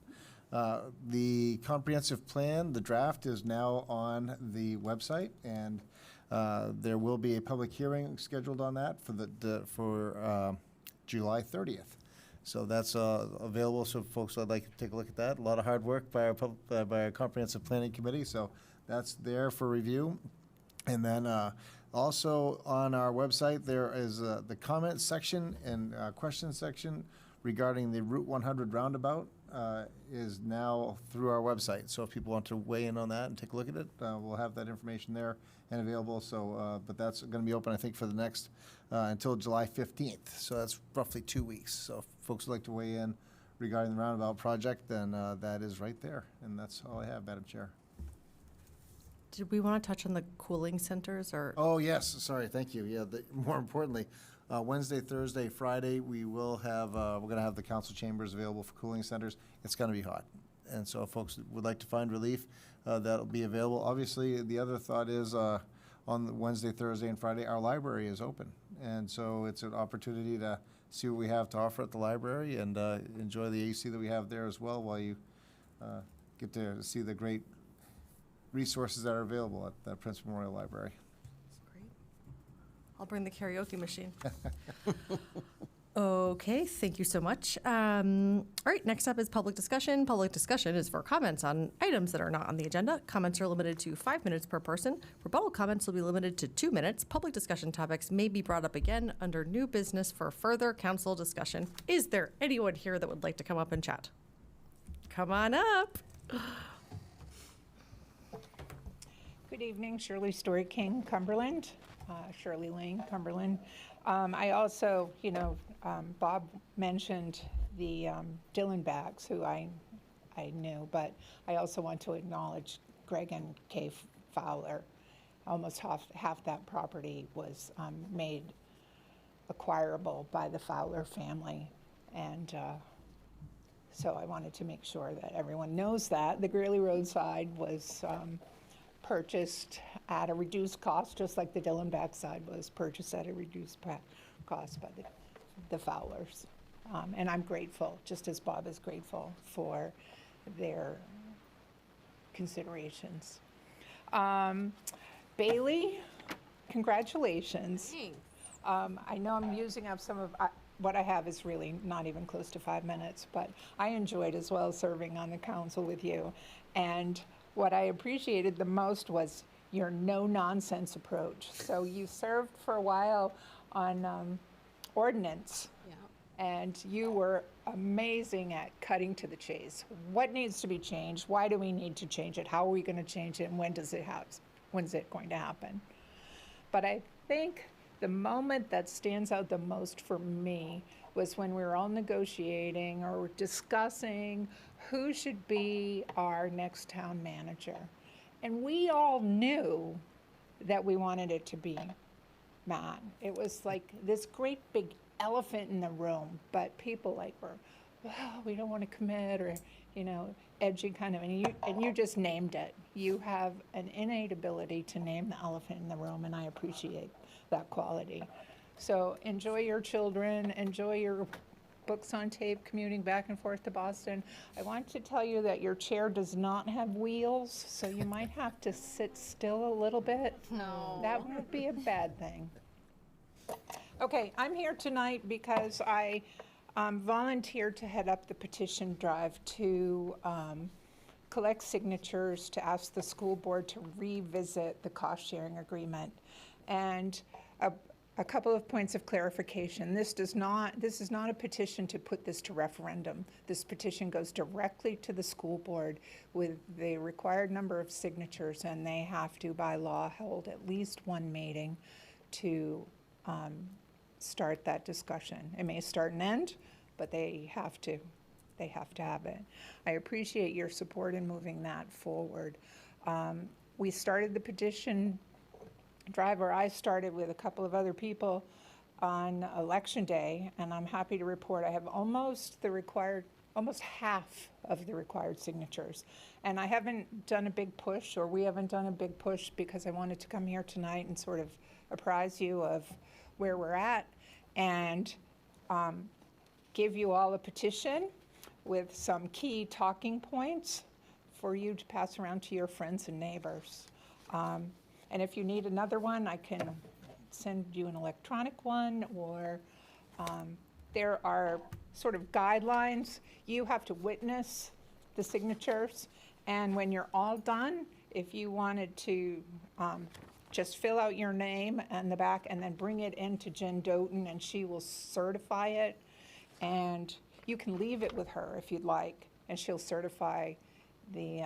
The comprehensive plan, the draft, is now on the website, and there will be a public hearing scheduled on that for July 30th. So that's available. So folks would like to take a look at that. A lot of hard work by our comprehensive planning committee. So that's there for review. And then also on our website, there is the comment section and question section regarding the Route 100 roundabout is now through our website. So if people want to weigh in on that and take a look at it, we'll have that information there and available. So, but that's going to be open, I think, for the next until July 15th. So that's roughly 2 weeks. So if folks would like to weigh in regarding the roundabout project, then that is right there. And that's all I have, Madam Chair. Did we want to touch on the cooling centers or? Oh, yes, sorry, thank you. Yeah, more importantly, Wednesday, Thursday, Friday, we will have, we're gonna have the council chambers available for cooling centers. It's gonna be hot. And so if folks would like to find relief, that'll be available. Obviously, the other thought is, on the Wednesday, Thursday, and Friday, our library is open. And so it's an opportunity to see what we have to offer at the library and enjoy the AC that we have there as well while you get to see the great resources that are available at the Prince Memorial Library. Great. I'll bring the karaoke machine. Okay, thank you so much. All right, next up is public discussion. Public discussion is for comments on items that are not on the agenda. Comments are limited to 5 minutes per person. Rebuttal comments will be limited to 2 minutes. Public discussion topics may be brought up again under new business for further council discussion. Is there anyone here that would like to come up and chat? Come on up. Good evening, Shirley Story King, Cumberland, Shirley Lane, Cumberland. I also, Bob mentioned the Dylan Bags, who I knew, but I also want to acknowledge Greg and Kay Fowler. Almost half that property was made acquirable by the Fowler family, and so I wanted to make sure that everyone knows that. The Greeley Roadside was purchased at a reduced cost, just like the Dillon backside was purchased at a reduced cost by the Fowlers. And I'm grateful, just as Bob is grateful for their considerations. Bailey, congratulations. I know I'm using up some of, what I have is really not even close to 5 minutes, but I enjoyed as well serving on the council with you. And what I appreciated the most was your no-nonsense approach. So you served for a while on ordinance, and you were amazing at cutting to the chase. What needs to be changed? Why do we need to change it? How are we going to change it? And when's it going to happen? But I think the moment that stands out the most for me was when we were all negotiating or discussing who should be our next town manager. And we all knew that we wanted it to be Matt. It was like this great big elephant in the room, but people were, well, we don't want to commit, or, edgy kind of, and you just named it. You have an innate ability to name the elephant in the room, and I appreciate that quality. So enjoy your children, enjoy your books on tape, commuting back and forth to Boston. I want to tell you that your chair does not have wheels, so you might have to sit still a little bit. No. That won't be a bad thing. Okay, I'm here tonight because I volunteered to head up the petition drive to collect signatures to ask the school board to revisit the cost-sharing agreement. And a couple of points of clarification. This is not a petition to put this to referendum. This petition goes directly to the school board with the required number of signatures, and they have to, by law, hold at least one meeting to start that discussion. It may start and end, but they have to have it. I appreciate your support in moving that forward. We started the petition drive, or I started with a couple of other people on election day, and I'm happy to report I have almost half of the required signatures. And I haven't done a big push, or we haven't done a big push, because I wanted to come here tonight and sort of apprise you of where we're at, and give you all a petition with some key talking points for you to pass around to your friends and neighbors. And if you need another one, I can send you an electronic one, or there are sort of guidelines. You have to witness the signatures, and when you're all done, if you wanted to just fill out your name and the back and then bring it into Jen Doughton, and she will certify it, and you can leave it with her if you'd like, and she'll certify the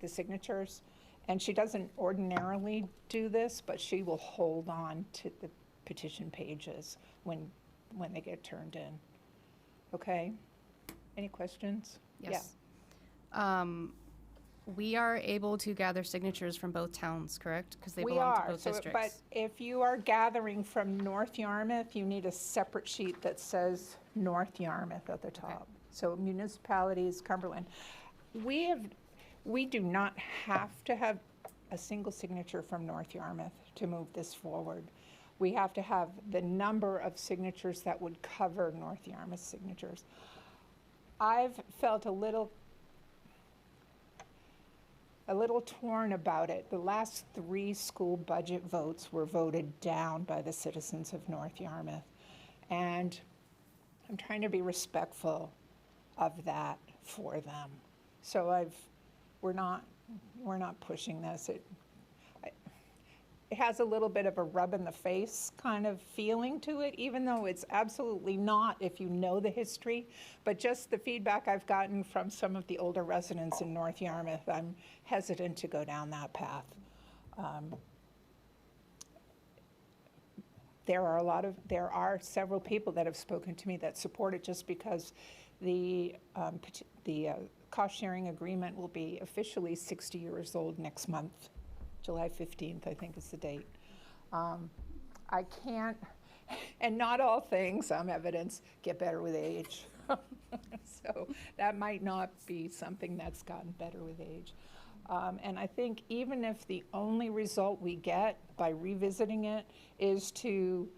signatures. And she doesn't ordinarily do this, but she will hold on to the petition pages when they get turned in. Okay? Any questions? Yes. We are able to gather signatures from both towns, correct? Because they We belong to are, both but districts. if you are gathering from North Yarmouth, you need a separate sheet that says North Yarmouth at the top. So municipalities, Cumberland. We do not have to have a single signature from North Yarmouth to move this forward. We have to have the number of signatures that would cover North Yarmouth signatures. I've felt a little torn about it. The last 3 school budget votes were voted down by the citizens of North Yarmouth. And I'm trying to be respectful of that for them. So we're not pushing this. It has a little bit of a rub in the face kind of feeling to it, even though it's absolutely not if you know the history. But just the feedback I've gotten from some of the older residents in North Yarmouth, I'm hesitant to go down that path. There are several people that have spoken to me that support it just because the cost-sharing agreement will be officially 60 years old next month. July 15th, I think is the date. I can't, and not all things, some evidence, get better with age. So that might not be something that's gotten better with age. And I think even if the only result we get by revisiting it is to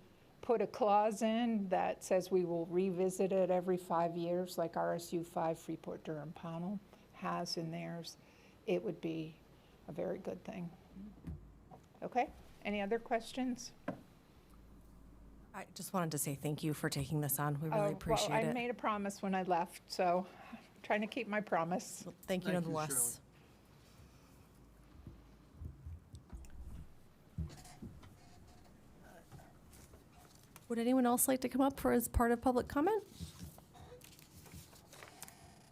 put a clause in that says we will revisit it every 5 years, like RSU 5 Freeport-Durham Panel has in theirs, it would be a very good thing. Okay, any other questions? I just wanted to say thank you for taking this on. We really appreciate Well, I it. made a promise when I left, so I'm trying to keep my promise. Thank you Thank you, nonetheless. Would anyone else like to come up for as part of public comment?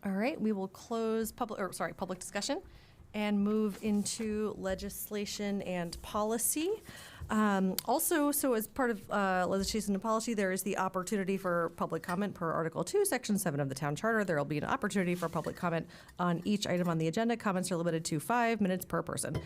All right, we will close public discussion and move into legislation and policy. Also, so as part of legislation and policy, there is the opportunity for public comment per Article 2, Section 7 of the Town Charter. There will be an opportunity for public comment on each item on the agenda. Comments are limited to 5 minutes per person.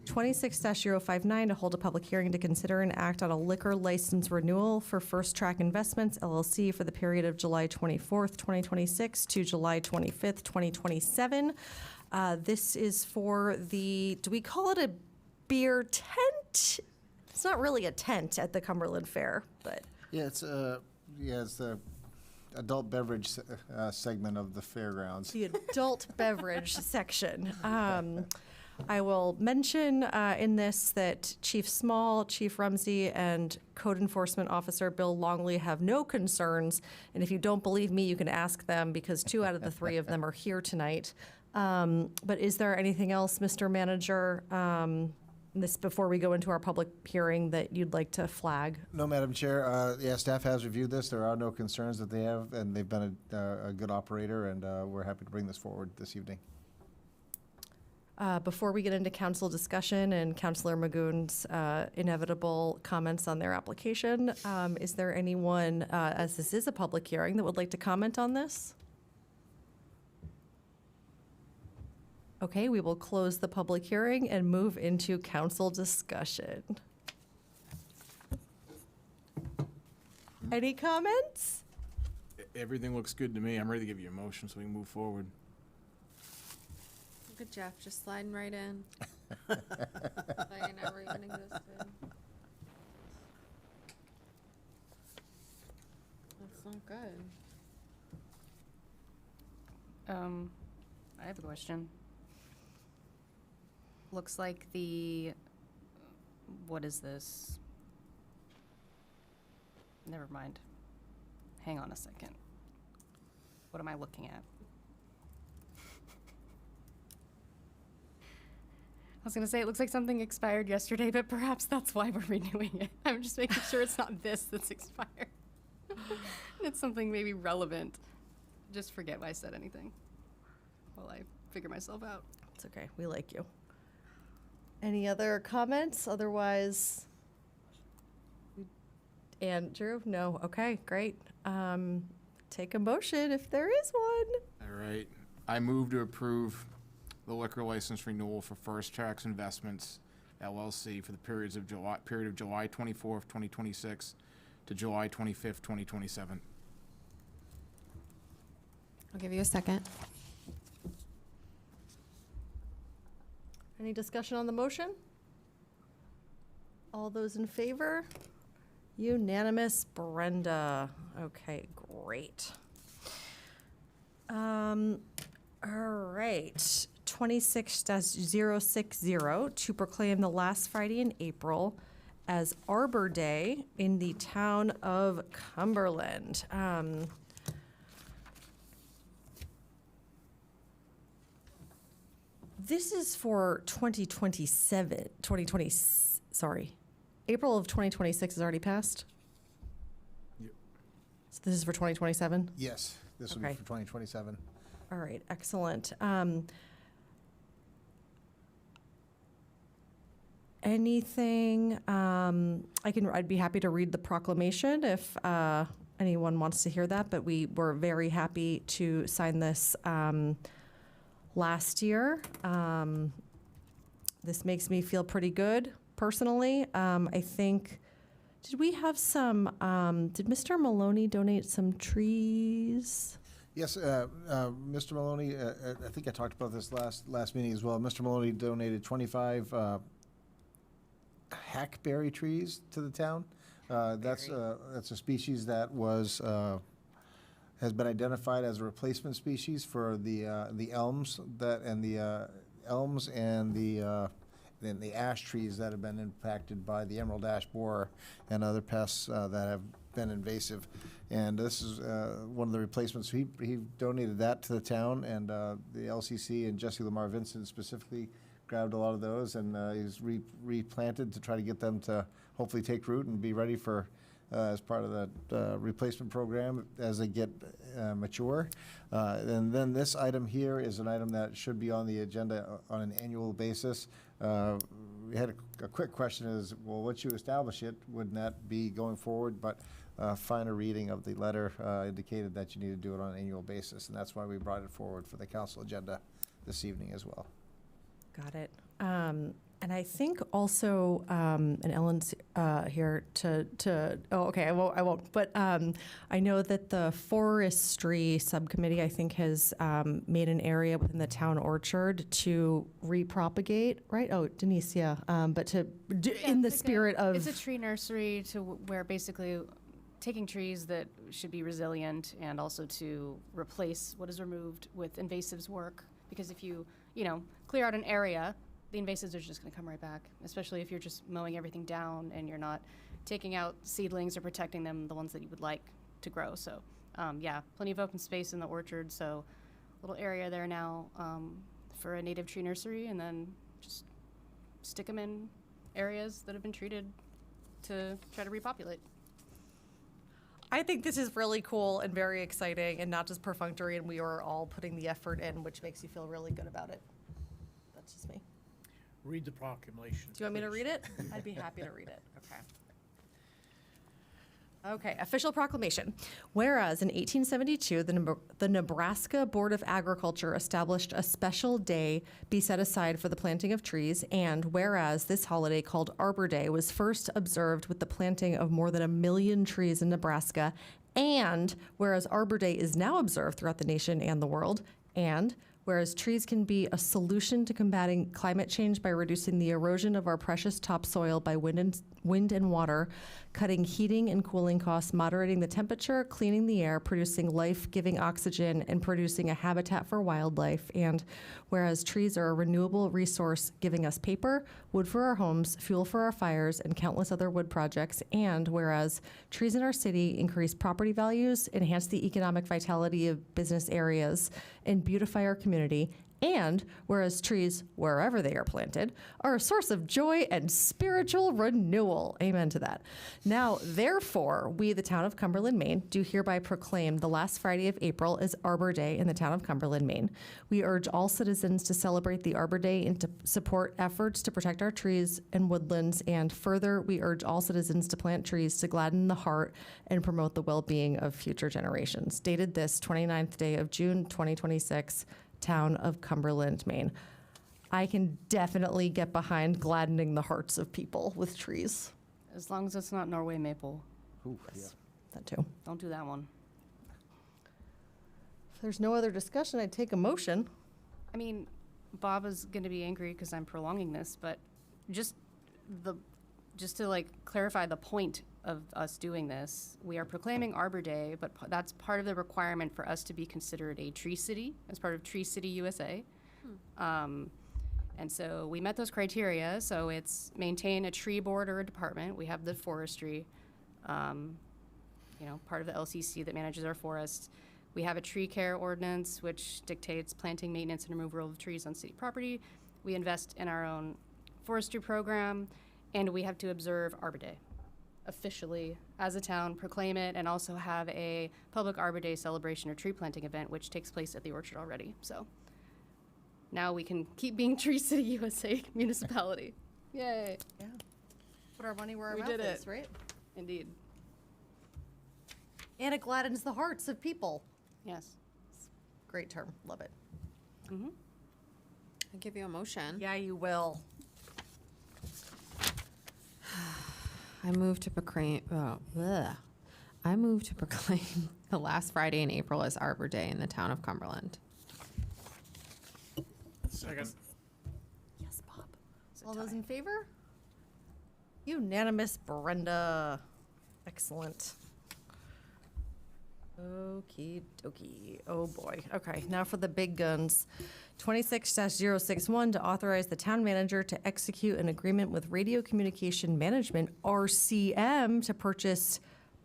26-059 to hold a public hearing to consider and act on a liquor license renewal for First Track Investments LLC for the period of July 24th, 2026 to July 25th, 2027. This is for do we call it a beer tent? It's not really a tent at the Cumberland Fair, but Yeah, it's the adult beverage segment of the fairgrounds. the adult beverage section. I will mention in this that Chief Small, Chief Rumsey, and Code Enforcement Officer Bill Longley have no concerns. And if you don't believe me, you can ask them because 2 out of the 3 of them are here tonight. But is there anything else, Mr. Manager, this before we go into our public hearing that you'd like to flag? No, Madam Chair. Yeah, staff has reviewed this. There are no concerns that they have, and they've been a good operator, and we're happy to bring this forward this evening. Before we get into council discussion and Councilor Magoon's inevitable comments on their application, is there anyone, as this is a public hearing, that would like to comment on this? Okay, we will close the public hearing and move into council discussion. Any comments? Everything looks good to me. I'm ready to give you a motion so we can move forward. Look at Jeff, just sliding right in. Like it never even existed. That's not good. I have a question. Looks like what is this? Never mind. Hang on a second. What am I looking at? I was going to say, it looks like something expired yesterday, but perhaps that's why we're renewing it. I'm just making sure it's not this that's expired. It's something maybe relevant. Just forget why I said anything while I figure myself out. It's okay, we like you. Any other comments? Otherwise, Andrew? No? Okay, great. Take a motion if there is one. All right. I move to approve the liquor license renewal for First Tracks Investments LLC for the period of July 24th, 2026 to July 25th, 2027. I'll give you a second. Any discussion on the motion? All those in favor? Unanimous, Brenda. Okay, great. All right, 26-060 to proclaim the last Friday in April as Arbor Day in the town of Cumberland. This is for 2020, sorry. April of 2026 has already passed? Yep. So this is for 2027? Yes, this will Okay. be for 2027. All right, excellent. Anything, I'd be happy to read the proclamation if anyone wants to hear that, but we were very happy to sign this last year. This makes me feel pretty good personally. I think, did we have some, did Mr. Maloney donate some trees? Yes, Mr. Maloney, I think I talked about this last meeting as well. Mr. Maloney donated 25 hackberry trees to the town. That's a species that has been identified as a replacement species for the elms and the ash trees that have been impacted by the emerald ash borer and other pests that have been invasive. And this is one of the replacements. He donated that to the town, and the LCC and Jesse Lamar Vincent specifically grabbed a lot of those, and he's replanted to try to get them to hopefully take root and be ready for as part of the replacement program as they get mature. And then this item here is an item that should be on the agenda on an annual basis. We had a quick question is, well, once you establish it, wouldn't that be going forward? But finer reading of the letter indicated that you need to do it on an annual basis, and that's why we brought it forward for the council agenda this evening as well. Got it. And I think also, and Ellen's here I won't. But I know that the forestry subcommittee, I think, has made an area within the town orchard to repropagate, right? Oh, Denise, yeah. But in the spirit of. It's a tree nursery where basically taking trees that should be resilient and also to replace what is removed with invasives work. Because if you clear out an area, the invasives are just going to come right back, especially if you're just mowing everything down and you're not taking out seedlings or protecting them, the ones that you would like to grow. So, plenty of open space in the orchard. So, little area there now for a native tree nursery, and then just stick them in areas that have been treated to try to repopulate. I think this is really cool and very exciting and not just perfunctory, and we are all putting the effort in, which makes you feel really good about it. That's just me. Read the proclamation. Do you want me to read it? I'd be happy to read it. Okay. Okay, official proclamation. Whereas in 1872, the Nebraska Board of Agriculture established a special day be set aside for the planting of trees, and whereas this holiday called Arbor Day was first observed with the planting of more than 1 million trees in Nebraska, and whereas Arbor Day is now observed throughout the nation and the world, and whereas trees can be a solution to combating climate change by reducing the erosion of our precious topsoil by wind and water, cutting heating and cooling costs, moderating the temperature, cleaning the air, producing life-giving oxygen, and producing a habitat for wildlife. And whereas trees are a renewable resource giving us paper, wood for our homes, fuel for our fires, and countless other wood projects. And whereas trees in our city increase property values, enhance the economic vitality of business areas, and beautify our community. And whereas trees, wherever they are planted, are a source of joy and spiritual renewal. Amen to that. Now, therefore, we, the town of Cumberland, Maine, do hereby proclaim the last Friday of April as Arbor Day in the town of Cumberland, Maine. We urge all citizens to celebrate the Arbor Day and to support efforts to protect our trees and woodlands. And further, we urge all citizens to plant trees to gladden the heart and promote the well-being of future generations. Dated this 29th day of June, 2026, town of Cumberland, Maine. I can definitely get behind gladdening the hearts of people with trees. As long as it's not Norway maple. Ooh, yeah. That too. Don't do that one. If there's no other discussion, I'd take a motion. I mean, Bob is going to be angry because I'm prolonging this, but just to like clarify the point of us doing this, we are proclaiming Arbor Day, but that's part of the requirement for us to be considered a tree city as part of Tree City USA. And so we met those criteria. So it's maintain a tree board or a department. We have the forestry, part of the LCC that manages our forests. We have a tree care ordinance, which dictates planting, maintenance, and removal of trees on city property. We invest in our own forestry program, and we have to observe Arbor Day officially as a town, proclaim it, and also have a public Arbor Day celebration or tree planting event, which takes place at the orchard already. So now we can keep being Tree City USA municipality. Yay. Yeah. Put our money where our We mouth did is, it. right? Indeed. And it gladdens the hearts of people. Yes. Great term. Love it. I'll give you a motion. Yeah, you will. I move to proclaim. I move to proclaim the last Friday in April as Arbor Day in the town of Cumberland. Second. Yes, Bob. All those in favor? Unanimous, Brenda. Excellent. Okie dokie. Oh boy. Okay, now for the big guns. 26-061 to authorize the town manager to execute an agreement with Radio Communication Management, RCM, to purchase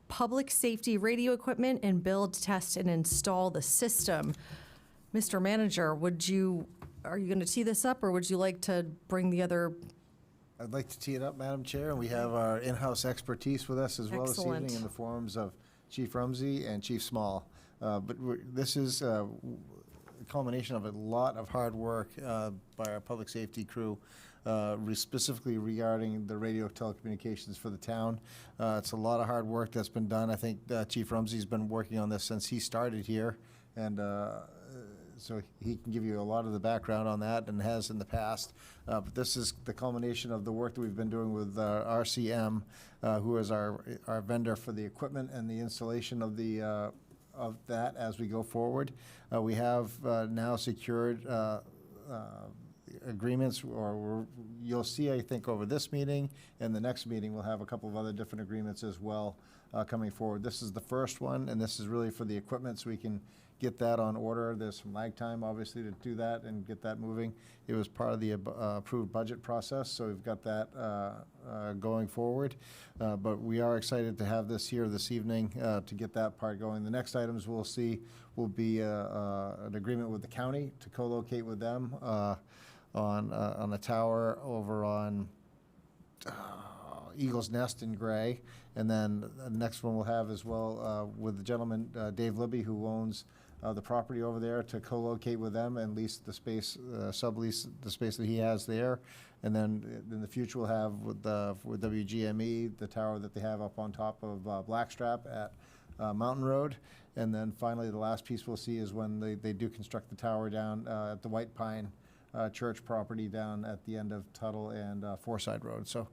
public safety radio equipment and build, test, and install the system. Mr. Manager, are you going to tee this up, or would you like to bring the other? I'd like to tee it up, Madam Chair, and we have our in-house expertise with us as well this Excellent. evening in the forms of Chief Rumsey and Chief Small. This is a culmination of a lot of hard work by our public safety crew, specifically regarding the radio telecommunications for the town. It's a lot of hard work that's been done. I think Chief Rumsey's been working on this since he started here, and so he can give you a lot of the background on that and has in the past. But this is the culmination of the work that we've been doing with RCM, who is our vendor for the equipment and the installation of that as we go forward. We have now secured agreements, you'll see, I think, over this meeting and the next meeting, we'll have a couple of other different agreements as well coming forward. This is the first one, and this is really for the equipment, so we can get that on order. There's some lag time, obviously, to do that and get that moving. It was part of the approved budget process, so we've got that going forward. But we are excited to have this here this evening to get that part going. The next items we'll see will be an agreement with the county to co-locate with them on a tower over on Eagle's Nest in Gray. And then the next one we'll have as well with the gentleman, Dave Libby, who owns the property over there, to co-locate with them and lease the space, sublease the space that he has there. And then in the future, we'll have with WGME, the tower that they have up on top of Blackstrap at Mountain Road. And then finally, the last piece we'll see is when they do construct the tower down at the White Pine Church property down at the end of Tuttle and Forside Road. So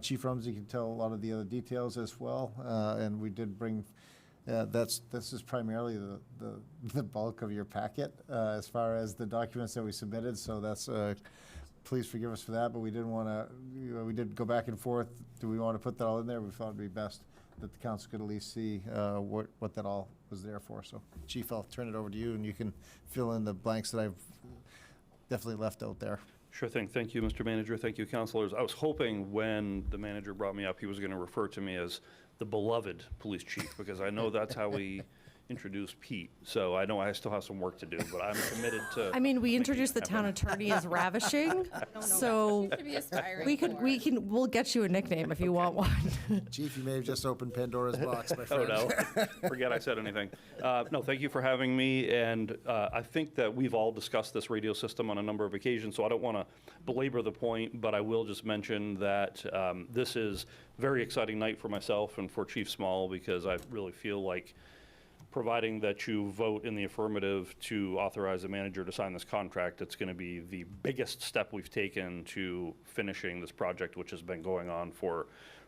Chief Rumsey can tell a lot of the other details as well. And we did bring, this is primarily the bulk of your packet as far as the documents that we submitted. So that's, please forgive us for that, but we didn't want to, we did go back and forth. Do we want to put that all in there? We thought it'd be best that the council could at least see what that all was there for. So Chief, I'll turn it over to you, and you can fill in the blanks that I've definitely left out there. Sure thing. Thank you, Mr. Manager. Thank you, councilors. I was hoping when the manager brought me up, he was going to refer to me as the beloved police chief, because I know that's how we introduced Pete. So I know I still have some work to do, but I'm committed to. I mean, we introduced the town attorney as ravishing, so To be aspiring we'll get you a nickname if you want one. Chief, you may have just opened Pandora's box, my Oh, friend. no. Forget I said anything. No, thank you for having me. And I think that we've all discussed this radio system on a number of occasions, so I don't want to belabor the point, but I will just mention that this is a very exciting night for myself and for Chief Small, because I really feel like providing that you vote in the affirmative to authorize the manager to sign this contract, it's going to be the biggest step we've taken to finishing this project, which has been going on for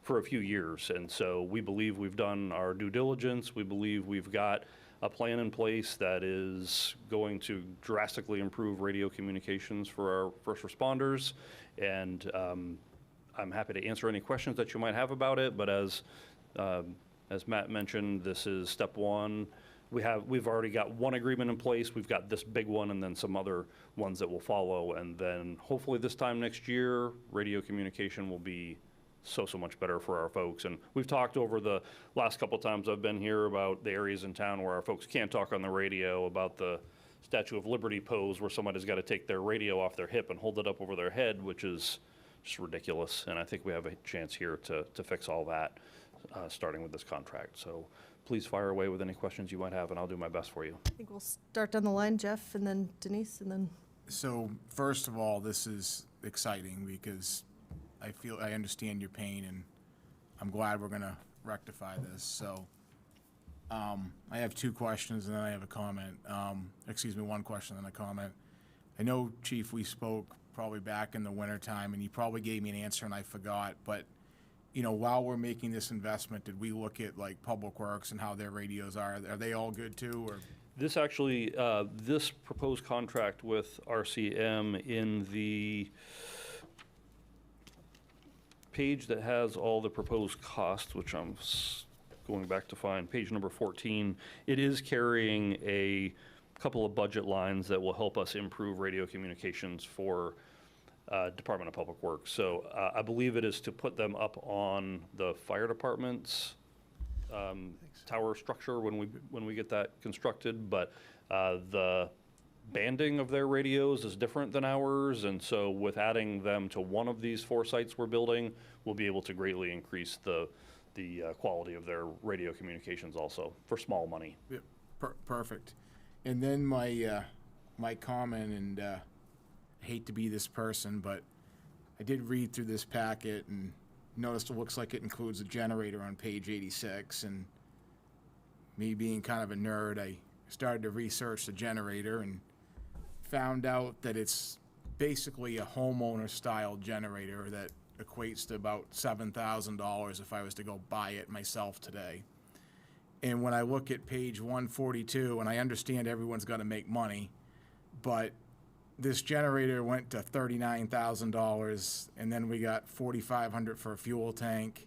a few years. And so we believe we've done our due diligence. We believe we've got a plan in place that is going to drastically improve radio communications for our first responders. And I'm happy to answer any questions that you might have about it, but as Matt mentioned, this is step one. We've already got one agreement in place. We've got this big one and then some other ones that will follow. And then hopefully this time next year, radio communication will be so much better for our folks. And we've talked over the last couple times I've been here about the areas in town where our folks can't talk on the radio, about the Statue of Liberty pose where somebody's got to take their radio off their hip and hold it up over their head, which is just ridiculous. And I think we have a chance here to fix all that, starting with this contract. So please fire away with any questions you might have, and I'll do my best for you. I think we'll start down the line, Jeff, and then Denise, and then. So first of all, this is exciting because I understand your pain, and I'm glad we're gonna rectify this. So I have two questions and then I have a comment. Excuse me, one question and a comment. I know, Chief, we spoke probably back in the winter time, and you probably gave me an answer and I forgot, but you know, while we're making this investment, did we look at like Public Works and how their radios are? Are they all good too, or? This actually, this proposed contract with RCM in the page that has all the proposed costs, which I'm going back to find, page number 14, it is carrying a couple of budget lines that will help us improve radio communications for Department of Public Works. So I believe it is to put them up on the fire department's tower structure when we get that constructed, but the banding of their radios is different than ours, and so with adding them to one of these 4 sites we're building, we'll be able to greatly increase the quality of their radio communications also for small money. Yeah, perfect. And then my comment, and I hate to be this person, but I did read through this packet and noticed it looks like it includes a generator on page 86, and me being kind of a nerd, I started to research the generator and found out that it's basically a homeowner-style generator that equates to about $7,000 if I was to go buy it myself today. And when I look at page 142, and I understand everyone's got to make money, but this generator went to $39,000, and then we got $4,500 for a fuel tank,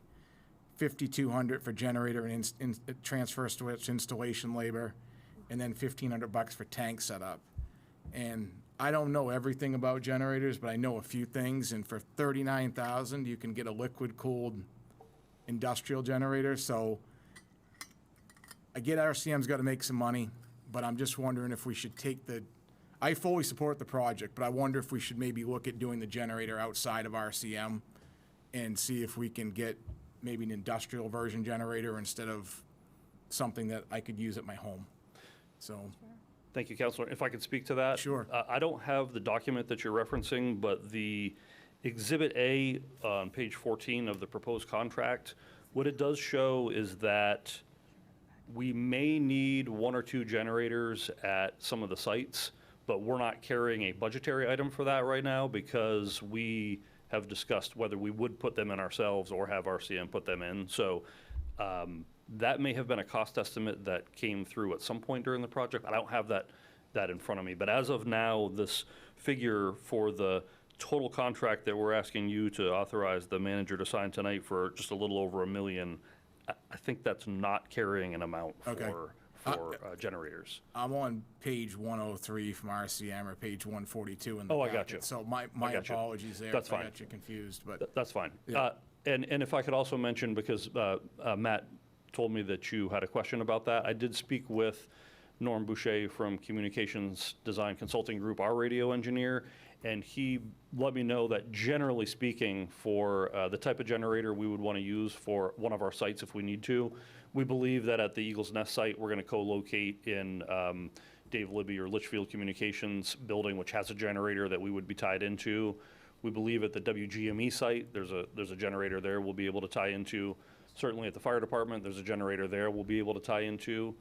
$5,200 for generator and transfer switch installation labor, and then $1,500 for tank setup. And I don't know everything about generators, but I know a few things. And for $39,000, you can get a liquid-cooled industrial generator. So I get RCM's got to make some money, but I'm just wondering if we should take I fully support the project, but I wonder if we should maybe look at doing the generator outside of RCM and see if we can get maybe an industrial version generator instead of something that I could use at my home. So. Thank you, Counselor. If I could speak to that? Sure. I don't have the document that you're referencing, but the Exhibit A on page 14 of the proposed contract, what it does show is that we may need 1 or 2 generators at some of the sites, but we're not carrying a budgetary item for that right now because we have discussed whether we would put them in ourselves or have RCM put them in. So that may have been a cost estimate that came through at some point during the project. I don't have that in front of me. But as of now, this figure for the total contract that we're asking you to authorize the manager to sign tonight for just a little over $1 million, I think that's not carrying an amount for generators. I'm on page 103 from RCM or page 142 in the Oh, I packet. got you. So my apologies there That's if I fine. got you confused. But That's fine. Yeah. And if I could also mention, because Matt told me that you had a question about that, I did speak with Norm Boucher from Communications Design Consulting Group, our radio engineer, and he let me know that generally speaking, for the type of generator we would want to use for one of our sites if we need to, we believe that at the Eagles Nest site, we're going to co-locate in Dave Libby or Litchfield Communications building, which has a generator that we would be tied into. We believe at the WGME site, there's a generator there we'll be able to tie into. Certainly at the fire department, there's a generator there we'll be able to tie into.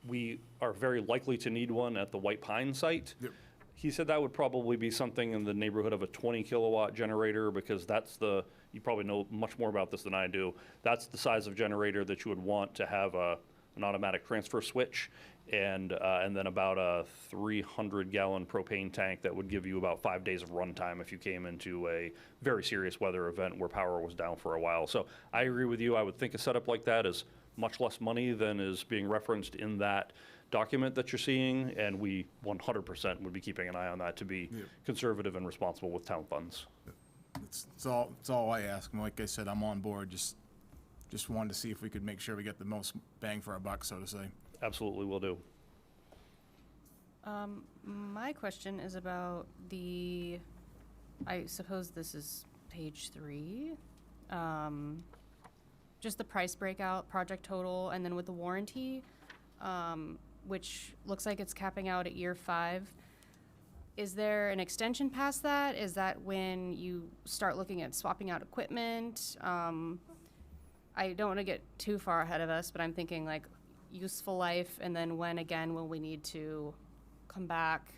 we are very likely to need one at the White Pine site. Yep. He said that would probably be something in the neighborhood of a 20 kilowatt generator, because that's the, you probably know much more about this than I do. That's the size of generator that you would want to have an automatic transfer switch, and then about a 300-gallon propane tank that would give you about 5 days of runtime if you came into a very serious weather event where power was down for a while. So I agree with you. I would think a setup like that is much less money than is being referenced in that document that you're seeing, and we 100% would be keeping an eye on that to be conservative and responsible with town funds. It's all I ask. And like I said, I'm on board. Just wanted to see if we could make sure we get the most bang for our buck, so to say. Absolutely will do. My question is about I suppose this is page 3. Just the price breakout, project total, and then with the warranty, which looks like it's capping out at year 5. Is there an extension past that? Is that when you start looking at swapping out equipment? I don't want to get too far ahead of us, but I'm thinking like useful life, and then when again will we need to come back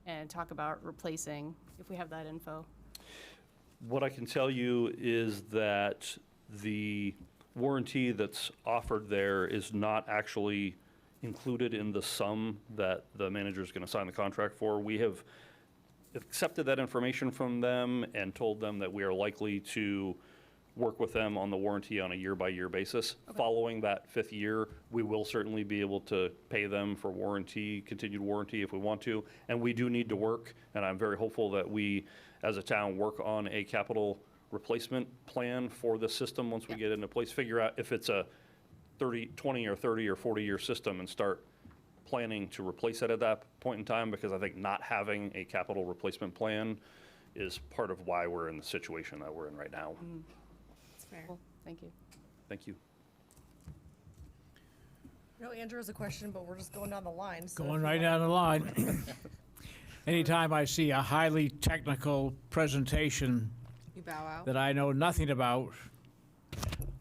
and talk about replacing, if we have that info? What I can tell you is that the warranty that's offered there is not actually included in the sum that the manager is going to sign the contract for. We have accepted that information from them and told them that we are likely to work with them on the warranty on a year-by-year basis. Okay. Following that 5th year, we will certainly be able to pay them for warranty, continued warranty if we want to. And we do need to work, and I'm very hopeful that we, as a town, work on a capital replacement plan for the system once we get into place. Figure out if it's a 20 or 30 or 40-year system and start planning to replace it at that point in time, because I think not having a capital replacement plan is part of why we're in the situation that we're in right now. That's fair. Cool. Thank you. Thank you. No, Andrew has a question, but we're just going down the line. So Going right down the line. Anytime I see a highly technical presentation You bow out. that I know nothing about,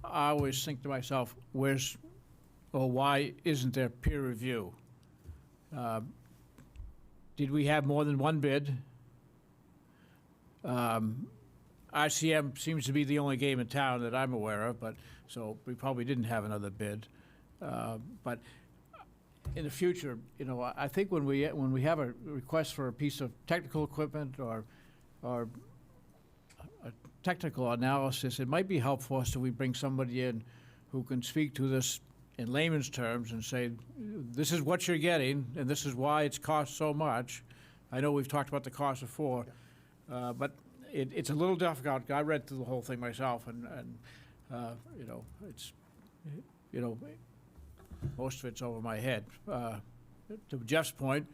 I always think to myself, why isn't there peer review? Did we have more than one bid? ICM seems to be the only game in town that I'm aware of, but, so we probably didn't have another bid. But in the future, you know, I think when we have a request for a piece of technical equipment or a technical analysis, it might be helpful us if we bring somebody in who can speak to this in layman's terms and say, this is what you're getting, and this is why it's cost so much. I know we've talked about the cost before, but it's a little difficult. I read through the whole thing myself, and you know, it's, you know, most of it's over my head. To Jeff's point,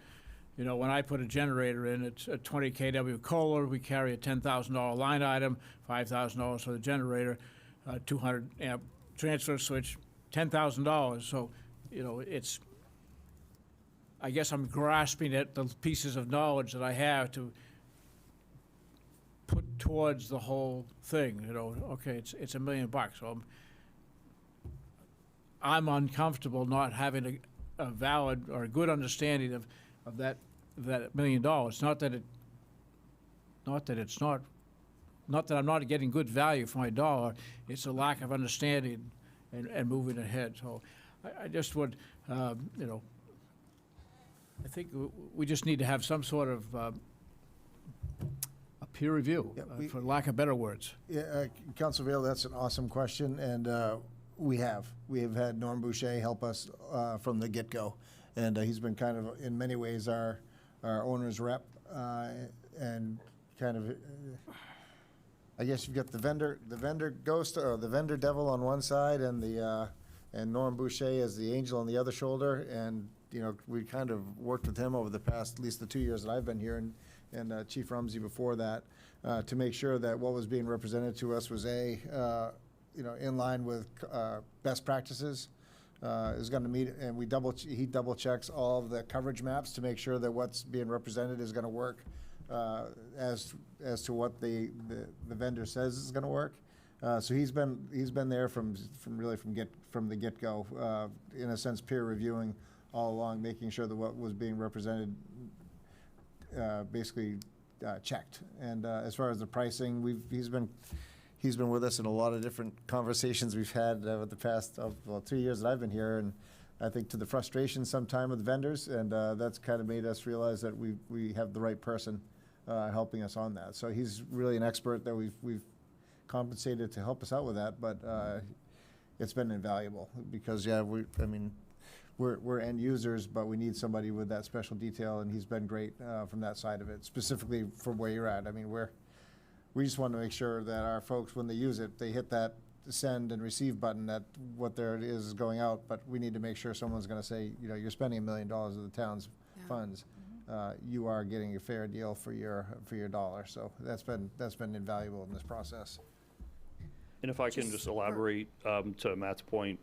you know, when I put a generator in, it's a 20 kW Kohler. We carry a $10,000 line item, $5,000 for the generator, 200 amp transfer switch, $10,000. So, you know, it's, I guess I'm grasping at the pieces of knowledge that I have to put towards the whole thing. You know, okay, it's $1 million. So I'm uncomfortable not having a valid or a good understanding of that $1 million. Not that I'm not getting good value for my dollar. It's a lack of understanding and moving ahead. So I just would, you know, I think we just need to have some sort of a peer review, for lack of better words. Yeah, Councilor Vail, that's an awesome question, and we have had Norm Boucher help us from the get-go, and he's been kind of, in many ways, our owner's rep, and kind of, I guess you've got the vendor ghost, or the vendor devil on one side, and Norm Boucher as the angel on the other shoulder, and you know, we kind of worked with him over the past, at least the 2 years that I've been here, and Chief Rumsey before that, to make sure that what was being represented to us was you know, in line with best practices. Is going to meet, and he double checks all of the coverage maps to make sure that what's being represented is going to work as to what the vendor says is going to work. So he's been there from the get-go, in a sense, peer reviewing all along, making sure that what was being represented basically checked. And as far as the pricing, he's been with us in a lot of different conversations we've had with the past 2 years that I've been here, and I think to the frustration sometime with vendors, and that's kind of made us realize that we have the right person helping us on that. So he's really an expert that we've compensated to help us out with that, but it's been invaluable because we're end users, but we need somebody with that special detail, and he's been great from that side of it, specifically from where you're at. I mean, we just want to make sure that our folks, when they use it, they hit that send and receive button, that what there it is going out, but we need to make sure someone's going to say, you're spending $1 million of the town's funds. You are getting a fair deal for your dollar. So that's been invaluable in this process. And if I can just elaborate to Matt's point,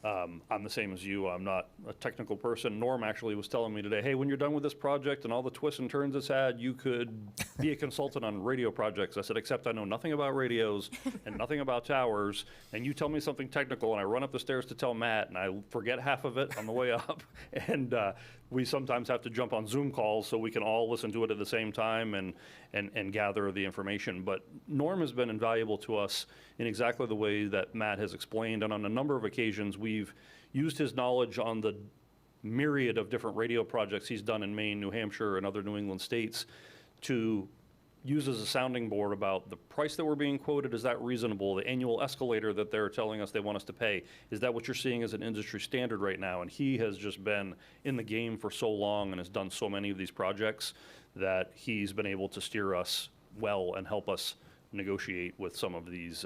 I'm the same as you. I'm not a technical person. Norm actually was telling me today, hey, when you're done with this project and all the twists and turns it's had, you could be a consultant on radio projects. I said, except I know nothing about radios and nothing about towers, and you tell me something technical, and I run up the stairs to tell Matt, and I forget half of it on the way up. And we sometimes have to jump on Zoom calls so we can all listen to it at the same time and gather the information. But Norm has been invaluable to us in exactly the way that Matt has explained, and on a number of occasions we've used his knowledge on the myriad of different radio projects he's done in Maine, New Hampshire, and other New England states to use as a sounding board about the price that we're being quoted. Is that reasonable? The annual escalator that they're telling us they want us to pay, is that what you're seeing as an industry standard right now? And he has just been in the game for so long and has done so many of these projects that he's been able to steer us well and help us negotiate with some of these,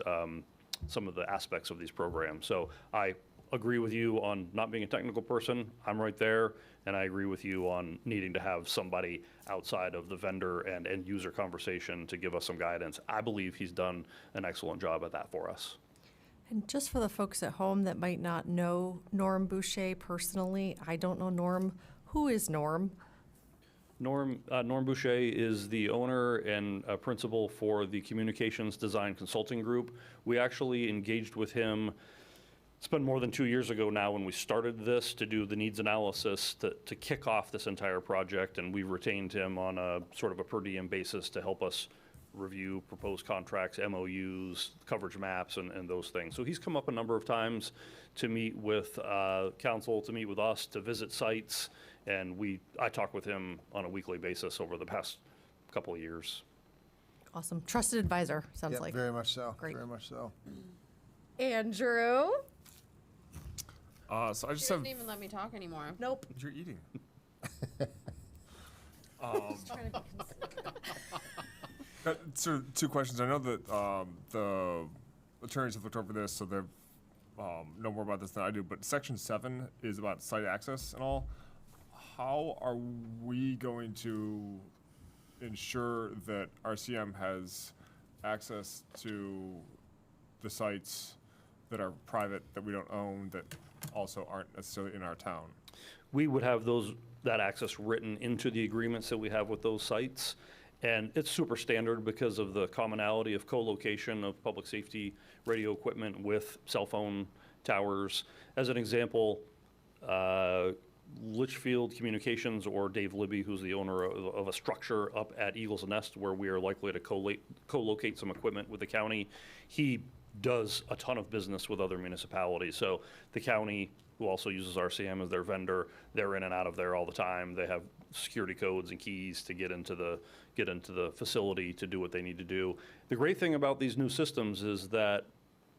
some of the aspects of these programs. So I agree with you on not being a technical person. I'm right there. And I agree with you on needing to have somebody outside of the vendor and end user conversation to give us some guidance. I believe he's done an excellent job at that for us. And just for the folks at home that might not know Norm Boucher personally, I don't know Norm. Who is Norm? Norm Boucher is the owner and principal for the Communications Design Consulting Group. We actually engaged with him, it's been more than 2 years ago now when we started this, to do the needs analysis to kick off this entire project, and we retained him on a sort of a per diem basis to help us review proposed contracts, MOUs, coverage maps, and those things. So he's come up a number of times to meet with council, to meet with us, to visit sites, and I talk with him on a weekly basis over the past couple of years. Awesome. Trusted advisor, sounds Yep, like. very much so. Great. Very much so. Andrew? So I just He have. doesn't even let me talk anymore. Nope. You're eating. So 2 questions. I know that the attorneys have looked over this, so they know more about this than I do. But Section 7 is about site access and all. How are we going to ensure that RCM has access to the sites that are private, that we don't own, that also aren't necessarily in our town? We would have that access written into the agreements that we have with those sites. And it's super standard because of the commonality of co-location of public safety radio equipment with cell phone towers. As an example, Litchfield Communications, or Dave Libby, who's the owner of a structure up at Eagles Nest where we are likely to co-locate some equipment with the county, he does a ton of business with other municipalities. So the county, who also uses RCM as their vendor, they're in and out of there all the time. They have security codes and keys to get into the facility to do what they need to do. The great thing about these new systems is that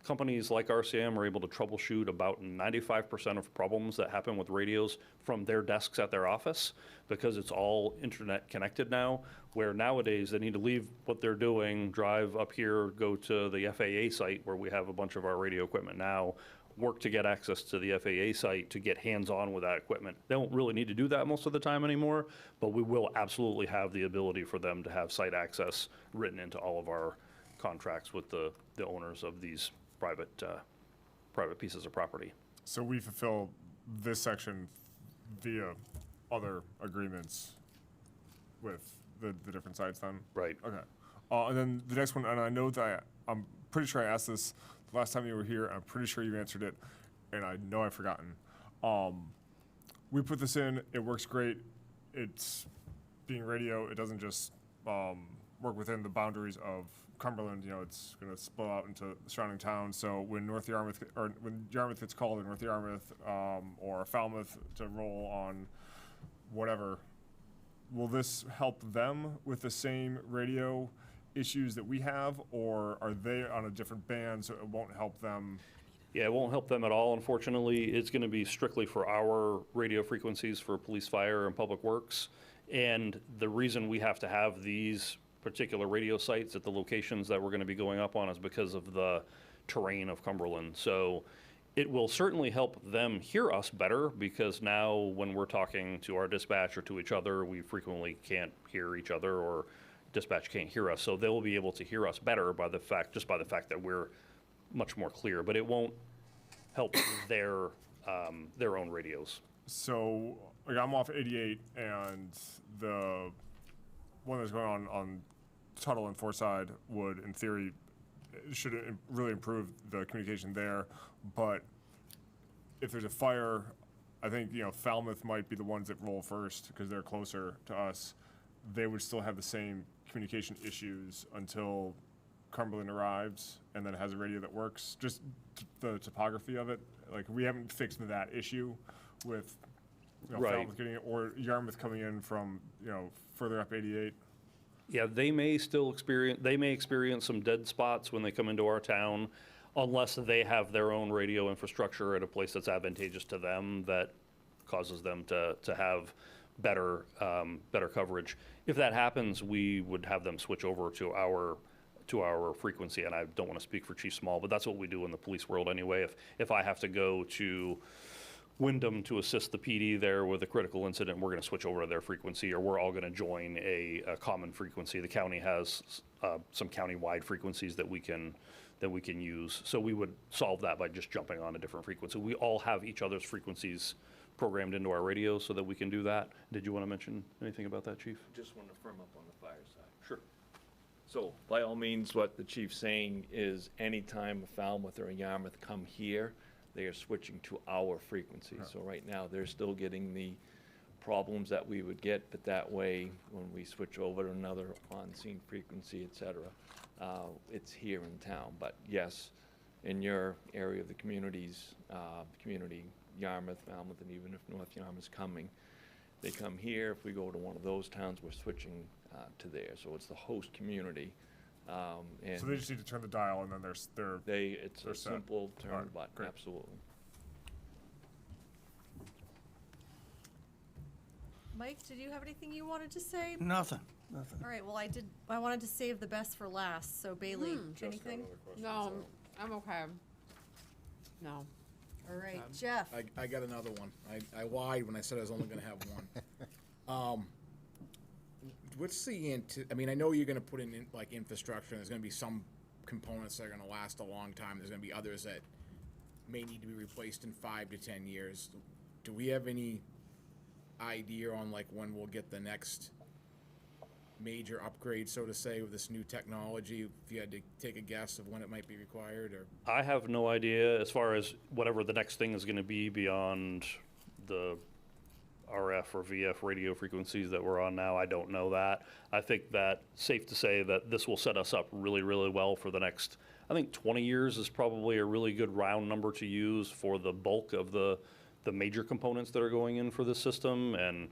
companies like RCM are able to troubleshoot about 95% of problems that happen with radios from their desks at their office, because it's all internet connected now, where nowadays they need to leave what they're doing, drive up here, go to the FAA site where we have a bunch of our radio equipment now, work to get access to the FAA site to get hands-on with that equipment. They don't really need to do that most of the time anymore, but we will absolutely have the ability for them to have site access written into all of our contracts with the owners of these private pieces of property. So we fulfill this section via other agreements with the different sites then? Right. Okay. And then the next one, and I know that I'm pretty sure I asked this the last time you were here. I'm pretty sure you answered it, and I know I've forgotten. we put this in, it works great. It's being radio, it doesn't just work within the boundaries of Cumberland, you know, it's going to spill out into the surrounding towns. So when North Yarmouth, or when Yarmouth gets called, or North Yarmouth or Falmouth to roll on whatever, will this help them with the same radio issues that we have, or are they on a different band, so it won't help them? Yeah, it won't help them at all, unfortunately. It's going to be strictly for our radio frequencies for police, fire, and public works. And the reason we have to have these particular radio sites at the locations that we're going to be going up on is because of the terrain of Cumberland. So it will certainly help them hear us better, because now when we're talking to our dispatch or to each other, we frequently can't hear each other, or dispatch can't hear us. So they'll be able to hear us better just by the fact that we're much more clear, but it won't help their own radios. So, like, I'm off 88, and the one that's going on Tuttle and Fortside would, in theory, should really improve the communication there. But if there's a fire, I think, you know, Falmouth might be the ones that roll first because they're closer to us. They would still have the same communication issues until Cumberland arrives and then it has a radio that works. Just the topography of it, like, we haven't fixed that issue with, you know, Right. Falmouth getting it, or Yarmouth coming in from, you know, further up 88. Yeah, they may experience some dead spots when they come into our town, unless they have their own radio infrastructure at a place that's advantageous to them, that causes them to have better coverage. If that happens, we would have them switch over to our frequency, and I don't want to speak for Chief Small, but that's what we do in the police world anyway. If I have to go to Wyndham to assist the PD there with a critical incident, we're going to switch over to their frequency, or we're all going to join a common frequency. The county has some county-wide frequencies that we can use. So we would solve that by just jumping on a different frequency. We all have each other's frequencies programmed into our radios so that we can do that. Did you want to mention anything about that, Chief? Just want to firm up on the fire side. Sure. So by all means, what the chief's saying is anytime a Falmouth or a Yarmouth come here, they are switching to our frequency. So right now, they're still getting the problems that we would get, but that way, when we switch over to another on-scene frequency, et cetera, it's here in town. But yes, in your area of the communities, Yarmouth, Falmouth, and even if North Yarmouth's coming, they come here. If we go to one of those towns, we're switching to there. So it's the host community. And So they just need to turn the dial, and then it's a set. simple turn Alright, button, great. absolutely. Mike, did you have anything you wanted to say? Nothing. All right, well, I wanted to save the best for last, so Bailey, anything? No, I'm okay. No. All right, Jeff. I got another one. I lied when I said I was only gonna have one. What's the I mean, I know you're gonna put in like infrastructure, and there's gonna be some components that are gonna last a long time. There's gonna be others that may need to be replaced in 5 to 10 years. Do we have any idea on like when we'll get the next major upgrade, so to say, with this new technology? If you had to take a guess of when it might be required, or? I have no idea as far as whatever the next thing is going to be beyond the RF or VF radio frequencies that we're on now. I don't know that. I think that safe to say that this will set us up really, really well for the next, I think 20 years is probably a really good round number to use for the bulk of the major components that are going in for this system. And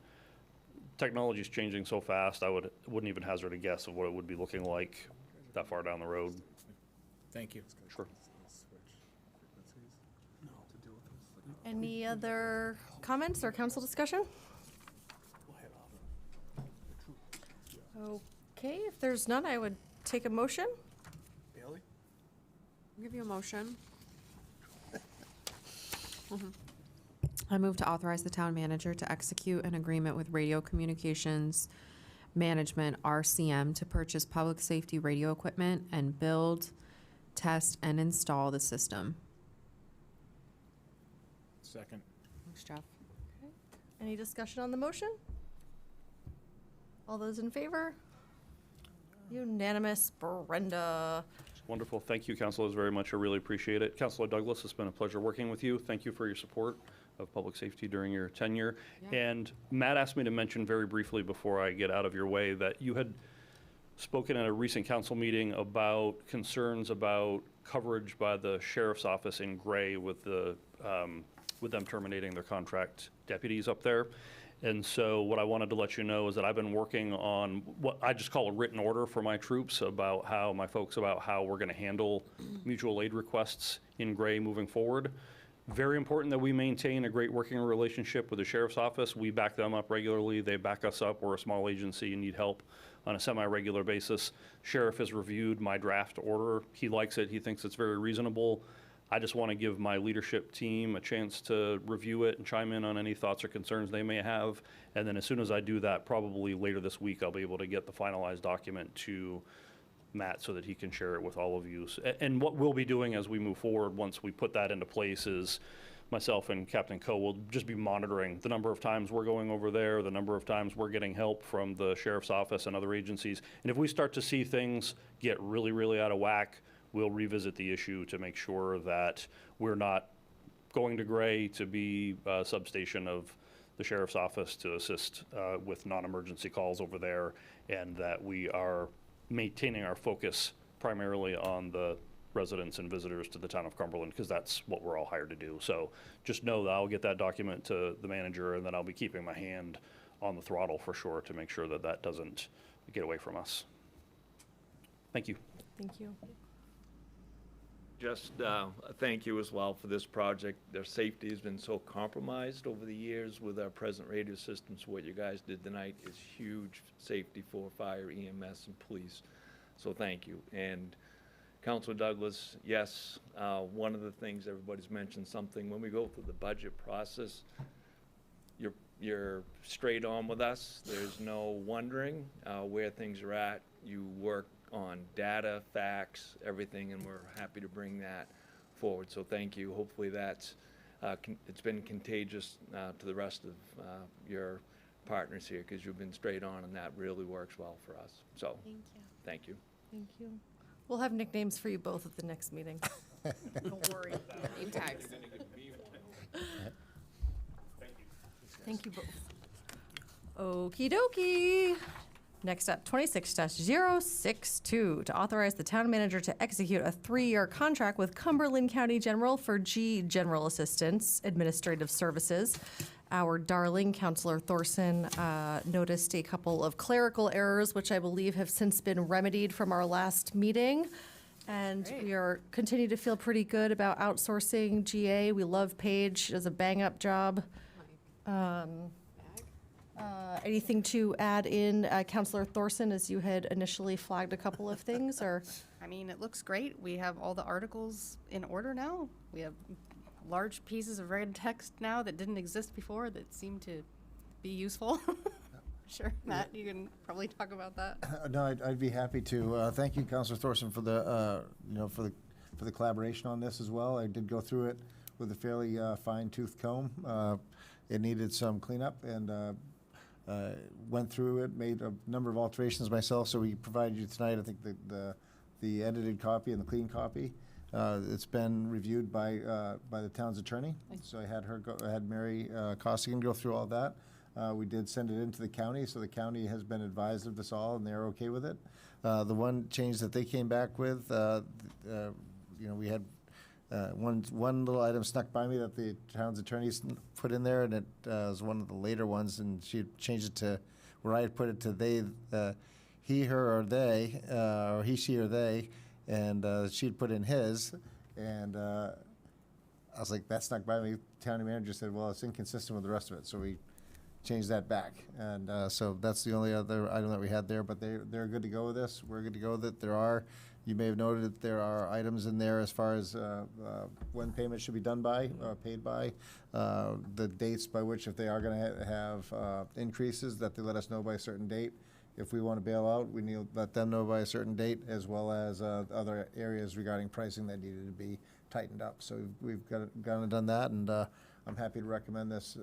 technology is changing so fast, I wouldn't even hazard a guess of what it would be looking like that far down the road. Thank you. Sure. Any other comments or council discussion? Okay, if there's none, I would take a motion. Bailey? I'll give you a motion. I move to authorize the town manager to execute an agreement with Radio Communications Management, RCM, to purchase public safety radio equipment and build, test, and install the system. Second. Thanks, Jeff. Any discussion on the motion? All those in favor? Unanimous, Brenda. Wonderful. Thank you, councilors, very much. I really appreciate it. Councilor Douglas, it's been a pleasure working with you. Thank you for your support. of public safety during your tenure. And Matt asked me to mention very briefly before I get out of your way that you had spoken at a recent council meeting about concerns about coverage by the sheriff's office in Gray with them terminating their contract deputies up there. And so what I wanted to let you know is that I've been working on what I just call a written order for my troops about how we're going to handle mutual aid requests in Gray moving forward. Very important that we maintain a great working relationship with the sheriff's office. We back them up regularly. They back us up. We're a small agency and need help on a semi-regular basis. Sheriff has reviewed my draft order. He likes it. He thinks it's very reasonable. I just want to give my leadership team a chance to review it and chime in on any thoughts or concerns they may have. And then as soon as I do that, probably later this week, I'll be able to get the finalized document to Matt so that he can share it with all of you. And what we'll be doing as we move forward, once we put that into place, is myself and Captain Coe will just be monitoring the number of times we're going over there, the number of times we're getting help from the sheriff's office and other agencies. And if we start to see things get really, really out of whack, we'll revisit the issue to make sure that we're not going to Gray to be a substation of the sheriff's office to assist with non-emergency calls over there, and that we are maintaining our focus primarily on the residents and visitors to the town of Cumberland, because that's what we're all hired to do. So just know that I'll get that document to the manager, and then I'll be keeping my hand on the throttle for sure to make sure that that doesn't get away from us. Thank you. Thank you. Just thank you as well for this project. Their safety has been so compromised over the years with our present radio systems. What you guys did tonight is huge safety for fire, EMS, and police. So thank you. And Councilor Douglas, yes, one of the things everybody's mentioned something, when we go through the budget process, you're straight on with us. There's no wondering where things are at. You work on data, facts, everything, and we're happy to bring that forward. So thank you. Hopefully that's it's been contagious to the rest of your partners here, because you've been straight on, and that really works well for us. So Thank you. thank you. Thank you. We'll have nicknames for you both at the next meeting. Don't worry. Name tags. Thank you both. Okie dokie. Next up, 26-062, to authorize the town manager to execute a 3-year contract with Cumberland County General for General Assistance Administrative Services. Our darling Councilor Thorson noticed a couple of clerical errors, which I believe have since been remedied from our last meeting. And we are continue to feel pretty good about outsourcing GA. We love Paige. She does a bang-up job. Anything to add in, Councilor Thorson, as you had initially flagged a couple of things, or? I mean, it looks great. We have all the articles in order now. We have large pieces of red text now that didn't exist before that seem to be useful. Sure, Matt, you can probably talk about that. No, I'd be happy to. Thank you, Councilor Thorson, for the for the collaboration on this as well. I did go through it with a fairly fine-tooth comb. It needed some cleanup, and went through it, made a number of alterations myself. So we provided you tonight, I think, the edited copy and the clean copy. It's been reviewed by the town's attorney. So I had Mary Costigan go through all that. We did send it into the county, so the county has been advised of this all, and they're okay with it. The one change that they came back with, we had one little item snuck by me that the town's attorneys put in there, and it was one of the later ones, and she changed it to where I had put it to they, he, her, or they, or he, she, or they, and she'd put in his, and I was like, that snuck by me. County manager said, well, it's inconsistent with the rest of it, so we changed that back, and so that's the only other item that we had there. But they're good to go with this. We're good to go with it. You may have noted that there are items in there as far as when payment should be done by, paid by, the dates by which, if they are going to have increases, that they let us know by a certain date. If we want to bail out, we need to let them know by a certain date, as well as other areas regarding pricing that needed to be tightened up. So we've gone and done that, and I'm happy to recommend this,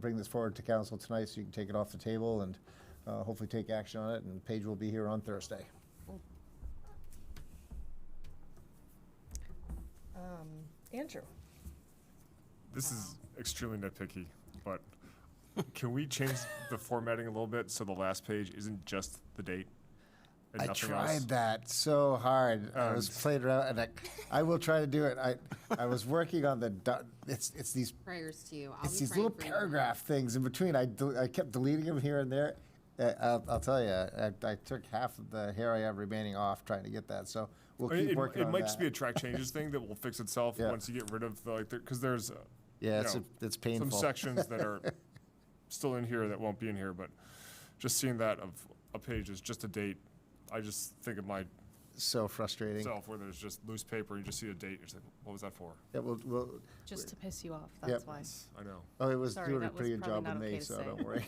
bring this forward to council tonight so you can take it off the table and hopefully take action on it, and Paige will be here on Thursday. Andrew. This is extremely nitpicky, but can we change the formatting a little bit so the last page isn't just the date and I nothing tried else? that so hard. I was playing around, and I will try to do it. I was working on it's these Prayers to you. I'll it's be these praying little for you. paragraph things in between. I kept deleting them here and there. I'll tell you, I took half of the hair I have remaining off trying to get that. So we'll keep working on It might that. just be a track changes thing that will fix itself Yeah. once you get rid of the, like, because there's Yeah, you know, it's painful. some sections that are still in here that won't be in here, but just seeing that of a page is just a date. I just think of myself So frustrating. where there's just loose paper and you just see a date. You're just like, what was that for? Yeah, we'll Just to piss you off, that's Yep. why. I know. Oh, it was Sorry, doing a that was pretty good probably job with not okay me, to so say. don't worry.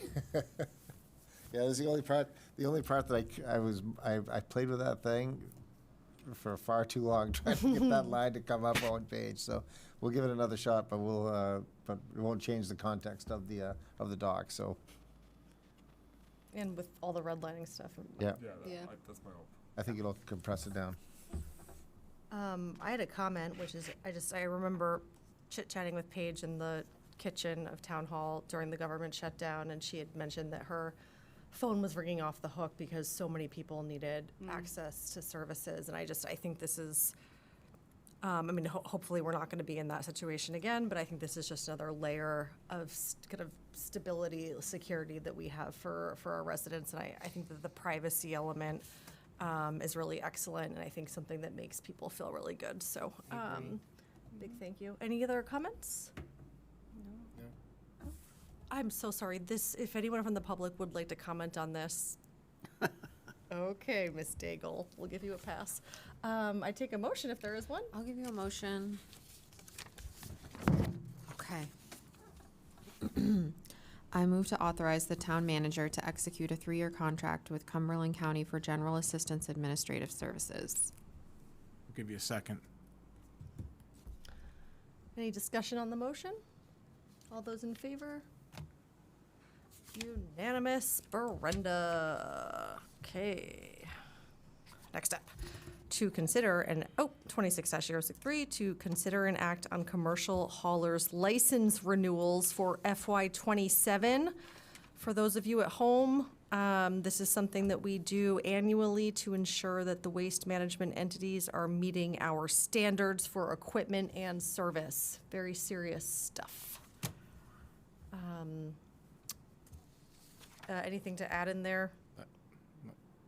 Yeah, this is the only part. The only part that I played with that thing for far too long trying to get that line to come up on one page. So we'll give it another shot, but but it won't change the context of the doc. So And with all the redlining stuff. yeah, Yeah. That's my hope. I think it'll compress it down. I had a comment, which is, I remember chit-chatting with Paige in the kitchen of Town Hall during the government shutdown, and she had mentioned that her phone was ringing off the hook because so many people needed access to services. And I think this is, hopefully we're not going to be in that situation again, but I think this is just another layer of kind of stability, security that we have for our residents. And I think that the privacy element is really excellent, and I think something that makes people feel really good. So, big thank you. Any other comments? No. Oh, I'm so sorry. If anyone from the public would like to comment on this. Okay, Ms. Daigle, we'll give you a pass. I take a motion if there is one. I'll give you a motion. Okay. I move to authorize the town manager to execute a 3-year contract with Cumberland County for General Assistance Administrative Services. I'll give you a second. Any discussion on the motion? All those in favor? Unanimous. Brenda. Okay. Next up. To consider 26-063, to consider and act on commercial haulers license renewals for FY '27. For those of you at home, this is something that we do annually to ensure that the waste management entities are meeting our standards for equipment and service. Very serious stuff. Anything to add in there?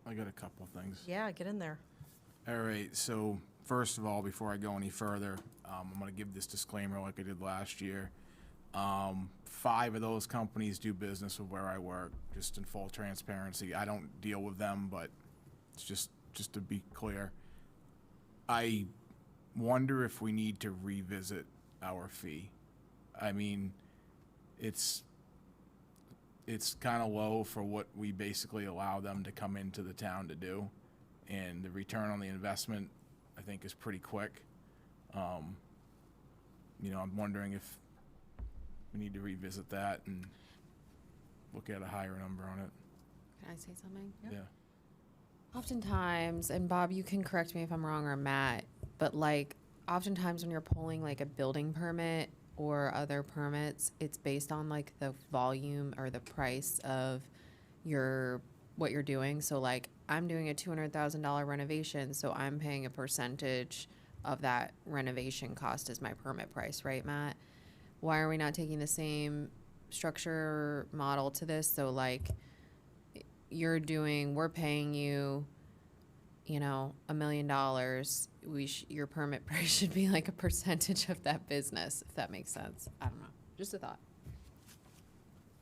I got a couple of things. Yeah, get in there. All right, so first of all, before I go any further, I'm going to give this disclaimer like I did last year. 5 of those companies do business with where I work, just in full transparency. I don't deal with them, but it's just to be clear. I wonder if we need to revisit our fee. I mean, it's kind of low for what we basically allow them to come into the town to do. And the return on the investment, I think, is pretty quick. I'm wondering if we need to revisit that and look at a higher number on it. Can I say something? Yeah. Oftentimes, and Bob, you can correct me if I'm wrong, or Matt, but oftentimes when you're pulling a building permit or other permits, it's based on the volume or the price of what you're doing. So I'm doing a $200,000 renovation, so I'm paying a percentage of that renovation cost as my permit price, right, Matt? Why are we not taking the same structure model to this? So we're paying you, $1 million. Your permit price should be a percentage of that business, if that makes sense. I don't know. Just a thought.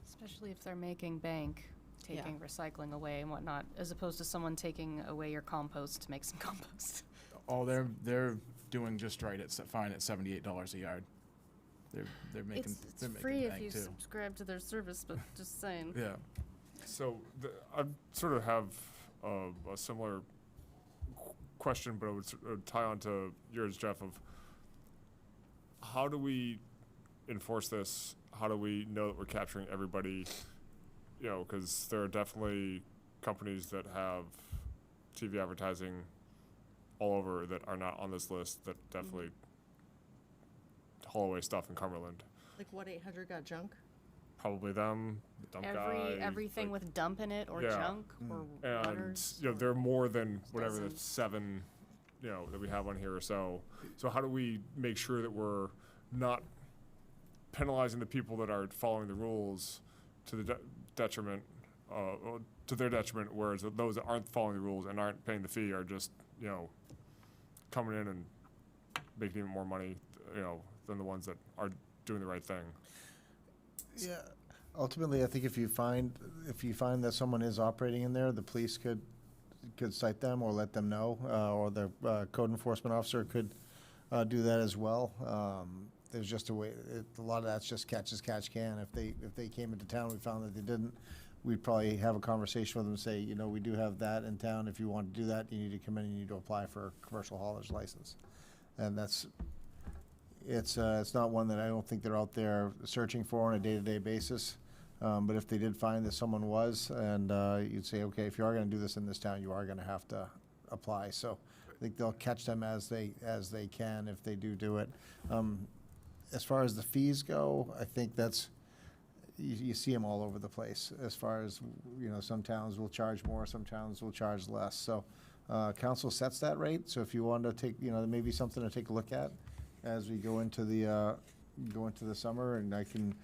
Especially if they're making bank, taking recycling away and whatnot, as opposed to someone taking away your compost to make some compost. Oh, they're doing just right. It's fine at $78 a yard. They're making It's they're making free if bank you too. subscribe to their service, but just saying. Yeah. So I sort of have a similar question, but it would tie on to yours, Jeff, of how do we enforce this? How do we know that we're capturing everybody? Because there are definitely companies that have TV advertising all over that are not on this list that definitely haul away stuff in Cumberland. Like 1-800 got junk? Probably them, the dump guy. Everything like, with dump in it or Yeah. junk or and runners. you know they're more than whatever the Dozens. 7, you know, that we have on here or so. So how do we make sure that we're not penalizing the people that are following the rules to the detriment, to their detriment, whereas those that aren't following the rules and aren't paying the fee are just, you know, coming in and making even more money, you know, than the ones that are doing the right thing. Yeah. Ultimately, I think if you find that someone is operating in there, the police could cite them or let them know, or the code enforcement officer could do that as well. There's just a way. A lot of that's just catch as catch can. If they came into town, we found that they didn't, we'd probably have a conversation with them and say, you know, we do have that in town. If you want to do that, you need to come in and you need to apply for a commercial hauler's license. And it's not one that I don't think they're out there searching for on a day-to-day basis. But if they did find that someone was, and you'd say, okay, if you are going to do this in this town, you are going to have to apply. So I think they'll catch them as they can if they do it. As far as the fees go, I think that's, you see them all over the place. As far as, you know, some towns will charge more, some towns will charge less. So council sets that rate. So if you want to take, you know, there may be something to take a look at as we go into the summer, and I think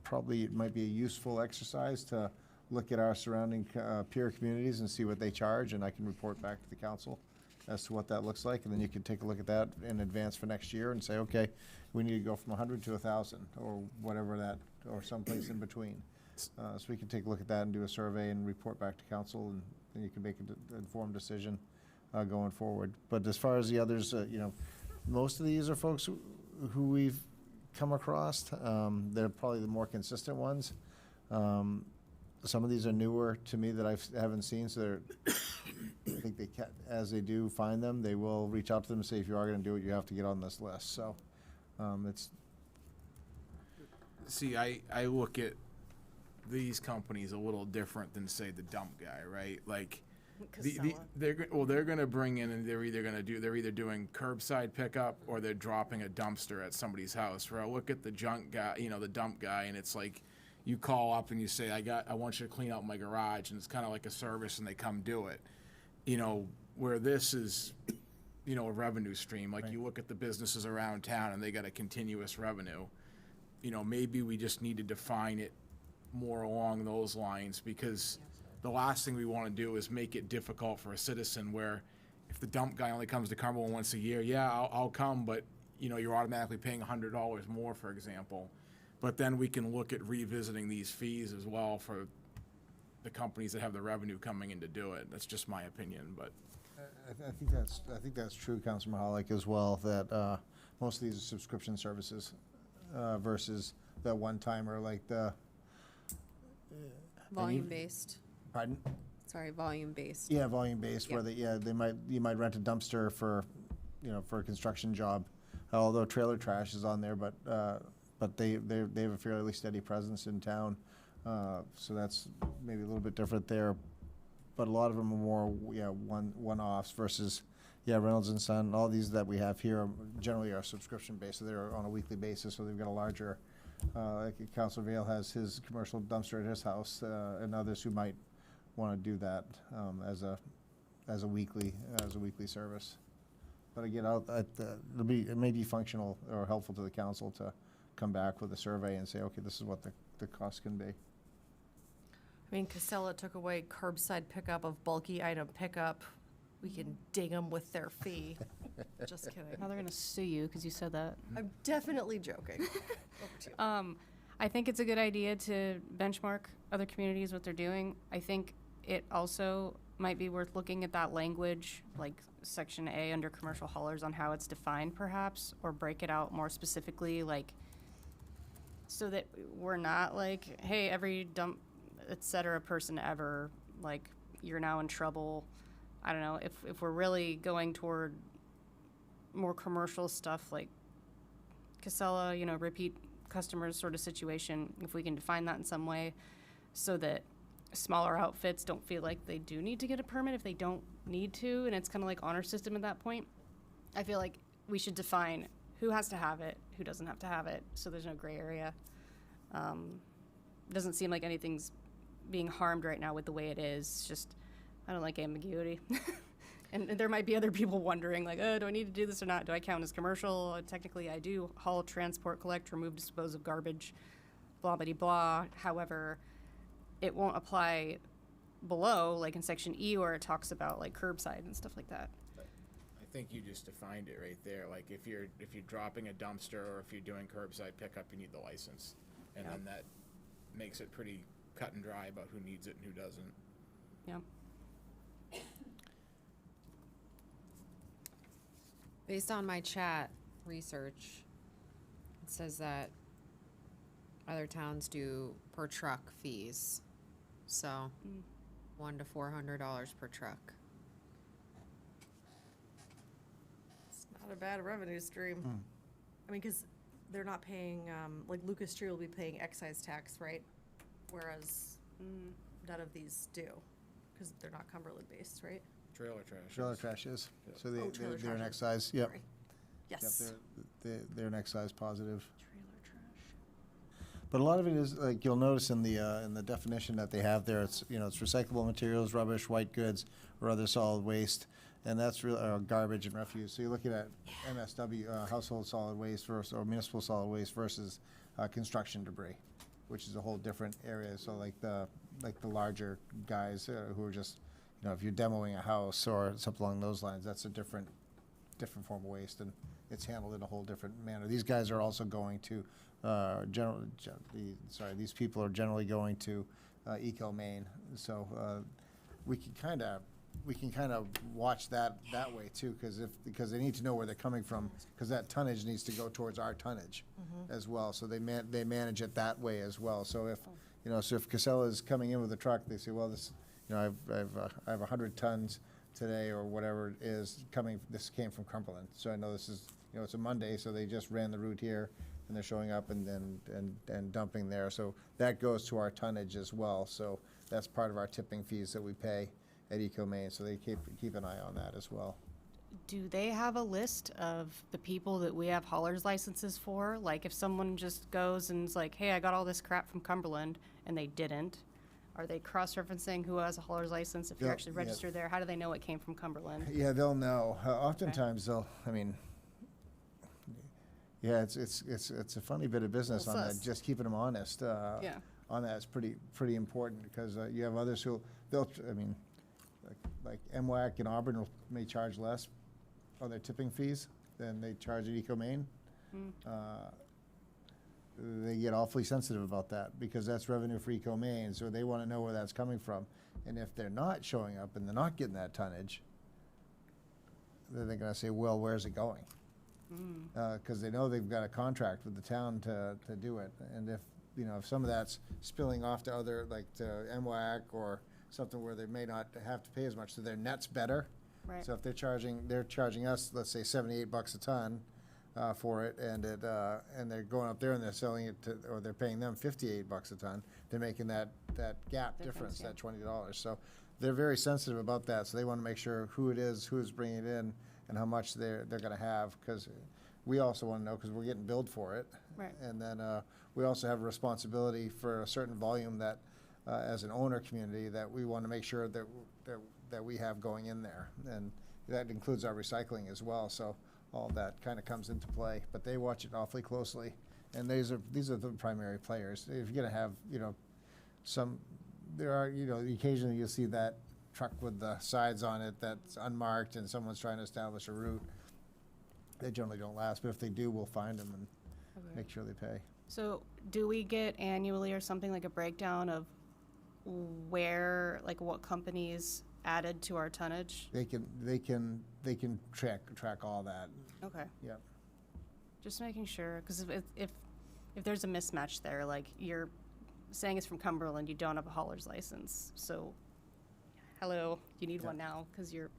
probably it might be a useful exercise to look at our surrounding peer communities and see what they charge, and I can report back to the council as to what that looks like, and then you can take a look at that in advance for next year and say, okay, we need to go from 100 to 1,000 or whatever that, or someplace in between. So we can take a look at that and do a survey and report back to council, and then you can make an informed decision going forward. But as far as the others, you know, most of these are folks who we've come across. They're probably the more consistent ones. Some of these are newer to me that I haven't seen, so I think as they do find them, they will reach out to them and say, if you are going to do it, you have to get on this list. So it's. See, I look at these companies a little different than, say, the dump guy, right? Like, they're going to bring in, and they're either doing curbside pickup or they're dropping a dumpster at somebody's house. Where I look at the junk guy, you know, the dump guy, and it's like, you call up and you say, I want you to clean out my garage, and it's kind of like a service, and they come do it. You know, where this is, you know, a revenue stream. Like, you look at the businesses around town and they got a continuous revenue. You know, maybe we just need to define it more along those lines, because the last thing we want to do is make it difficult for a citizen, where if the dump guy only comes to Cumberland once a year, yeah, I'll come, but, you know, you're automatically paying $100 more, for example. But then we can look at revisiting these fees as well for the companies that have the revenue coming in to do it. That's just my opinion, but. I think that's true, Councilor Mahalik, as well, that most of these are subscription services versus the one-timer, like the. Volume-based. Pardon? Sorry, volume-based. Yeah, volume-based, Yeah. where you might rent a dumpster for, you know, for a construction job. Although trailer trash is on there, but they have a fairly steady presence in town. So that's maybe a little bit different there. But a lot of them are more, one-offs versus, Reynolds and Son. All these that we have here generally are subscription-based, so they're on a weekly basis, so they've got a larger, like Councilor Vale has his commercial dumpster at his house, and others who might want to do that as a weekly service. But again, it may be functional or helpful to the council to come back with a survey and say, okay, this is what the cost can be. I mean, Casella took away curbside pickup of bulky item pickup. We can ding them with their fee. Just kidding. Now they're going to sue you because you said that. I'm definitely joking. Over to you. I think it's a good idea to benchmark other communities, what they're doing. I think it also might be worth looking at that language, like Section A under commercial haulers, on how it's defined perhaps, or break it out more specifically, like, so that we're not like, hey, every dump, et cetera, person ever, like, you're now in trouble. I don't know, if we're really going toward more commercial stuff like Casella, you know, repeat customers sort of situation, if we can define that in some way so that smaller outfits don't feel like they do need to get a permit if they don't need to, and it's kind of like honor system at that point. I feel like we should define who has to have it, who doesn't have to have it, so there's no gray area. Doesn't seem like anything's being harmed right now with the way it is. It's just, I don't like ambiguity. And there might be other people wondering, like, oh, do I need to do this or not? Do I count as commercial? Technically, I do haul, transport, collect, remove, dispose of garbage, blah, blah, blah. However, it won't apply below, like in section E, where it talks about like curbside and stuff like that. I think you just defined it right there. Like if you're dropping a dumpster or if you're doing curbside pickup, you need the license, and then that makes it pretty cut and dry about who needs it and who doesn't. Yeah. Based on my chat research, it says that other towns do per truck fees. So $100 to $400 per truck. It's not a bad revenue stream. I mean, because they're not paying, like Lucas Tree will be paying excise tax, right? Whereas none of these do, because they're not Cumberland based, right? Trailer trash. Trailer trash is. So Oh, trailer they're an trash. excise, yep. Sorry. Yep, Yes. they're an excise positive. Trailer trash. But a lot of it is, like, you'll notice in the definition that they have there, it's, you know, it's recyclable materials, rubbish, white goods, or other solid waste, and that's real, garbage and refuse. So you're looking at MSW, household solid waste versus, or municipal solid waste versus construction debris, which is a whole different area. So like the larger guys who are just, you know, if you're demoing a house or something along those lines, that's a different form of waste, and it's handled in a whole different manner. These guys are also going to these people are generally going to Eco Maine, so we can kind of watch that way too, because they need to know where they're coming from, because that tonnage needs to go towards our tonnage as well. So they manage it that way as well. So if if Casella is coming in with a truck, they say, well, this, you know, I have 100 tons today or whatever it is coming. This came from Cumberland, so I know this is, you know, it's a Monday, so they just ran the route here, and they're showing up and dumping there. So that goes to our tonnage as well. So that's part of our tipping fees that we pay at Eco Maine. So they keep an eye on that as well. Do they have a list of the people that we have haulers licenses for? Like if someone just goes and is like, hey, I got all this crap from Cumberland, and they didn't, are they cross-referencing who has a hauler's license? If you're They'll- actually registered there, how do they know it came from Cumberland? Yeah, they'll know. Oftentimes they'll. I mean, yeah, it's a funny bit of business Well, on that. sus. Just keeping them honest. Yeah. On that is pretty important, because you have others who they'll. I mean, like MWAC and Auburn may charge less on their tipping fees than they charge at Eco Maine. They get awfully sensitive about that, because that's revenue for Eco Maine, so they want to know where that's coming from. And if they're not showing up and they're not getting that tonnage, then they're going to say, well, where's it going? Because they know they've got a contract with the town to do it. And if some of that's spilling off to other, like to MWAC or something where they may not have to pay as much, so their net's better. Right. So if they're charging us, let's say $78 a ton for it, and they're going up there and they're selling it or they're paying them $58 a ton, they're making that gap difference, yeah. that $20. So they're very sensitive about that. So they want to make sure who it is, who's bringing it in, and how much they're going to have, because we also want to know, because we're getting billed for it. Right. And then we also have a responsibility for a certain volume that, as an owner community, that we want to make sure that we have going in there. And that includes our recycling as well. So all that kind of comes into play. But they watch it awfully closely. And these are the primary players. If you're going to have, occasionally you'll see that truck with the sides on it that's unmarked and someone's trying to establish a route. They generally don't last, but if they do, we'll find them and make sure they pay. So do we get annually or something like a breakdown of where, like what companies added to our tonnage? They can track all that. Okay. Yep. Just making sure, because if there's a mismatch there, like you're saying it's from Cumberland, you don't have a hauler's license. So, hello, you need one now because you're,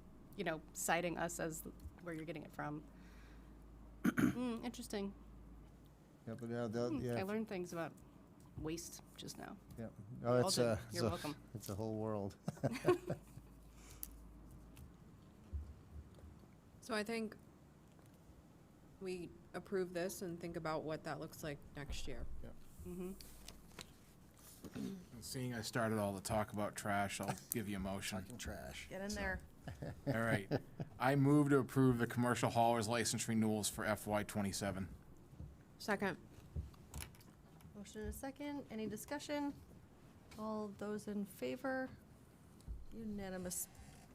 citing us as where you're getting it from. Interesting. Yeah, but I learned things about waste just now. Yeah. Oh, Well done. You're welcome. It's a whole world. So I think we approve this and think about what that looks like next year. And seeing I started all the talk about trash, I'll give you a motion. Trash. Get in there. All right. I move to approve the commercial haulers license renewals for FY '27. Second. Motion and a second. Any discussion? All those in favor? Unanimous.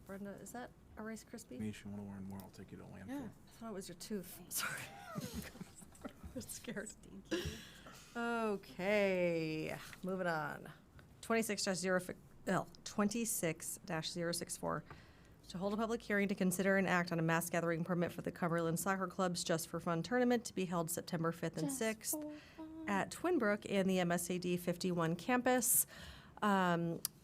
Brenda, is that a Rice Krispie? Niche, you want to learn more? I'll take you to landfill. I thought it was your tooth. Sorry. I was scared. Okay, moving on. 26-064. To hold a public hearing to consider and act on a mass gathering permit for the Cumberland Soccer Club's Just for Fun tournament to be held September 5th and 6th at Twinbrook and the MSAD 51 campus.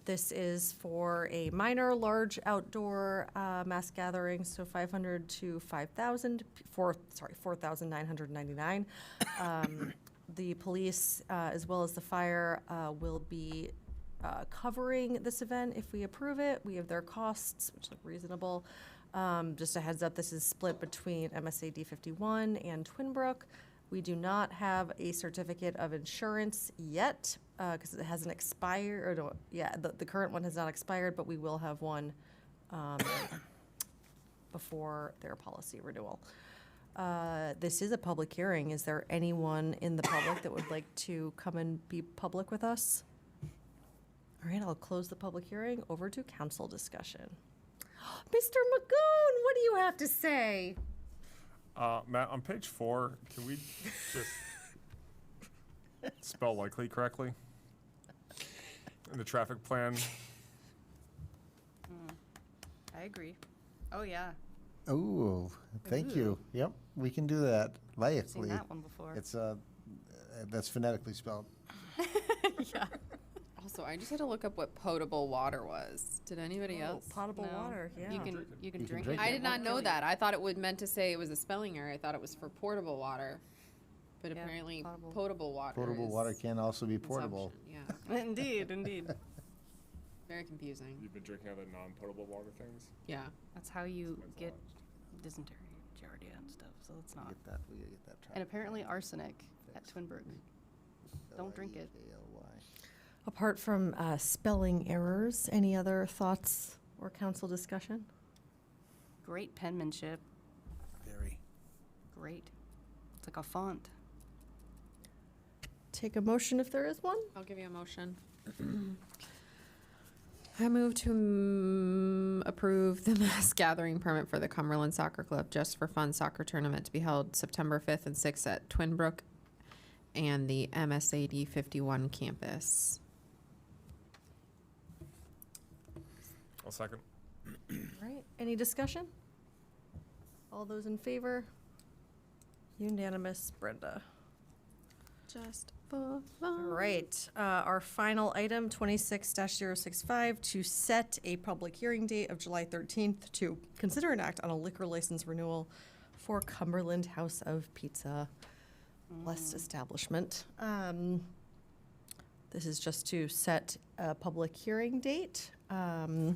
This is for a minor, large outdoor mass gathering, so 500 to 5,000, 4,999. The police, as well as the fire, will be covering this event if we approve it. We have their costs, which look reasonable. Just a heads up, this is split between MSAD 51 and Twinbrook. We do not have a certificate of insurance yet because it hasn't expired. Or, yeah, the current one has not expired, but we will have one before their policy renewal. This is a public hearing. Is there anyone in the public that would like to come and be public with us? All right, I'll close the public hearing. Over to council discussion. Mr. Magoon, what do you have to say? Matt, on page 4, can we just spell likely correctly? In the traffic plan? I agree. Oh, yeah. Ooh, thank you. Yep, we can do that. I've seen Likely. that one before. It's, that's phonetically spelled. Yeah. Also, I just had to look up what potable water was. Did anybody else? Potable No. water, yeah. You can You can drink drink it. I did not know Really. that. I thought it would meant to say it was a spelling error. I thought it was for portable water. But Yeah, apparently potable. potable water Potable is water can also be portable. consumption. Yeah. Indeed, indeed. Very confusing. You've been drinking other non-potable water things? Yeah. That's how you Explains a get lot. dysentery, giardia, and stuff. So it's not. We gotta get that. And apparently arsenic at Twinbrook. Don't drink it. Apart from spelling errors, any other thoughts or council discussion? Great penmanship. Very. Great. It's like a font. Take a motion if there is one. I'll give you a motion. I move to approve the mass gathering permit for the Cumberland Soccer Club Just for Fun soccer tournament to be held September 5th and 6th at Twinbrook and the MSAD 51 campus. I'll second. All right, any discussion? All those in favor? Unanimous, Brenda. Just for All fun. right, our final item, 26-065, to set a public hearing date of July 13th to consider an act on a liquor license renewal for Cumberland House of Pizza West Establishment. This is just to set a public hearing date. I'll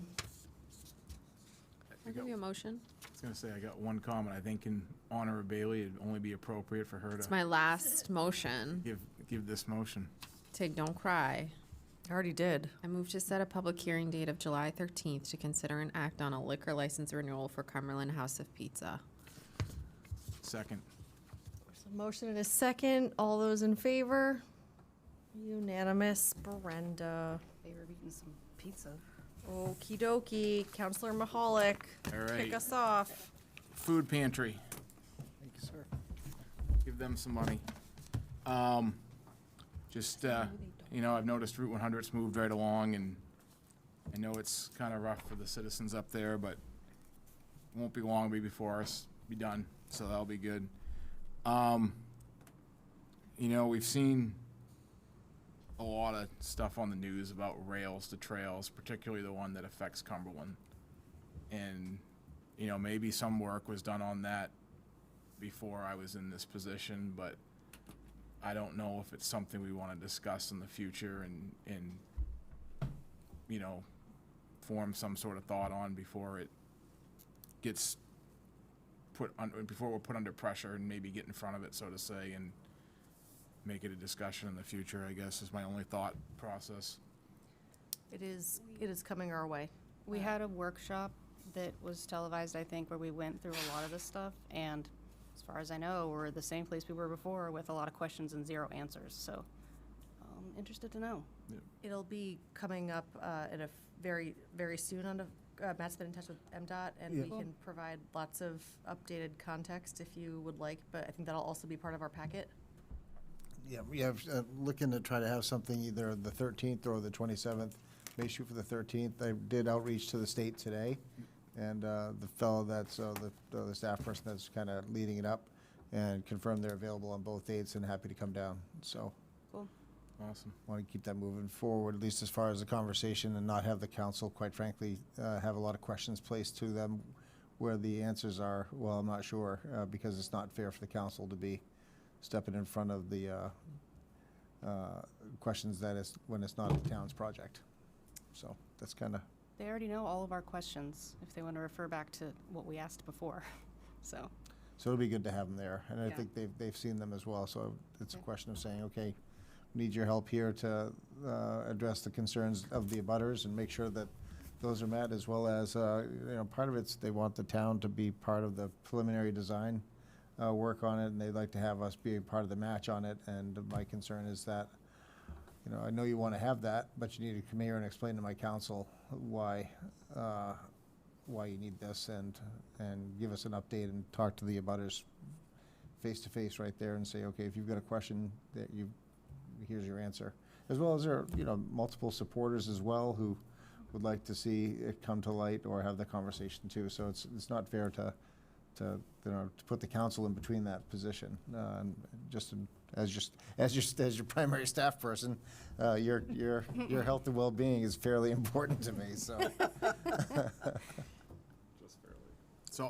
give you a motion. I was gonna say, I got one comment. I think in honor of Bailey, it'd only be appropriate for her It's to my last motion. give this motion. Tig, don't cry. I already did. I move to set a public hearing date of July 13th to consider and act on a liquor license renewal for Cumberland House of Pizza. Second. There's a motion and a second. All those in favor? Unanimous, Brenda. They were eating some pizza. Okie dokie, Counselor Mahalik, All right. kick us off. Food pantry. Thank you, sir. Give them some money. I've noticed Route 100's moved right along, and I know it's kind of rough for the citizens up there, but it won't be long before us be done, so that'll be good. We've seen a lot of stuff on the news about rails to trails, particularly the one that affects Cumberland. And, maybe some work was done on that before I was in this position, but I don't know if it's something we want to discuss in the future and form some sort of thought on before it gets before we're put under pressure and maybe get in front of it, so to say, and make it a discussion in the future, I guess, is my only thought process. It is coming our way. We had a workshop that was televised, I think, where we went through a lot of this stuff, and as far as I know, we're the same place we were before with a lot of questions and zero answers, so interested to know. It'll be coming up in a very, very soon. Matt's been in touch with MDOT, and Yeah. we can provide lots of updated context if you would like, but I think that'll also be part of our packet. Yeah, we have, looking to try to have something either the 13th or the 27th. May shoot for the 13th. I did outreach to the state today, and the fellow that's, the staff person that's kind of leading it up, and confirmed they're available on both dates and happy to come down, so. Cool. Awesome. Want to keep that moving forward, at least as far as the conversation, and not have the council, quite frankly, have a lot of questions placed to them where the answers are, well, I'm not sure, because it's not fair for the council to be stepping in front of the questions that is, when it's not the town's project. So that's kind of, They already know all of our questions if they want to refer back to what we asked before, so. so it'll be good to have them there, and I Yeah. think they've seen them as well, so it's a question of saying, okay, need your help here to address the concerns of the abutters and make sure that those are met, as well as, part of it's, they want the town to be part of the preliminary design work on it, and they'd like to have us be a part of the match on it, and my concern is that, I know you want to have that, but you need to come here and explain to my council why you need this, and give us an update and talk to the abutters face-to-face right there and say, okay, if you've got a question, here's your answer. As well as there are, multiple supporters as well who would like to see it come to light or have the conversation too. So it's not fair to put the council in between that position. And just as your primary staff person, your health and well-being is fairly important to me. So Just barely.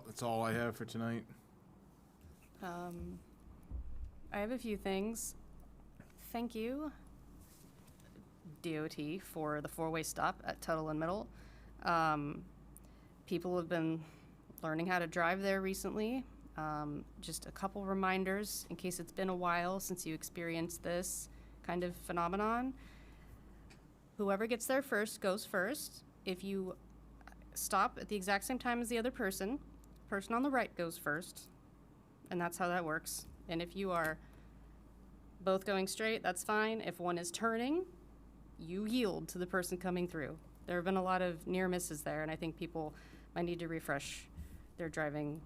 That's all I have for tonight. I have a few things. Thank you, DOT, for the four-way stop at Tuttle and Middle. People have been learning how to drive there recently. Just a couple reminders in case it's been a while since you experienced this kind of phenomenon. Whoever gets there first goes first. If you stop at the exact same time as the other person on the right goes first, and that's how that works. And if you are both going straight, that's fine. If one is turning, you yield to the person coming through. There have been a lot of near misses there, and I think people might need to refresh their driving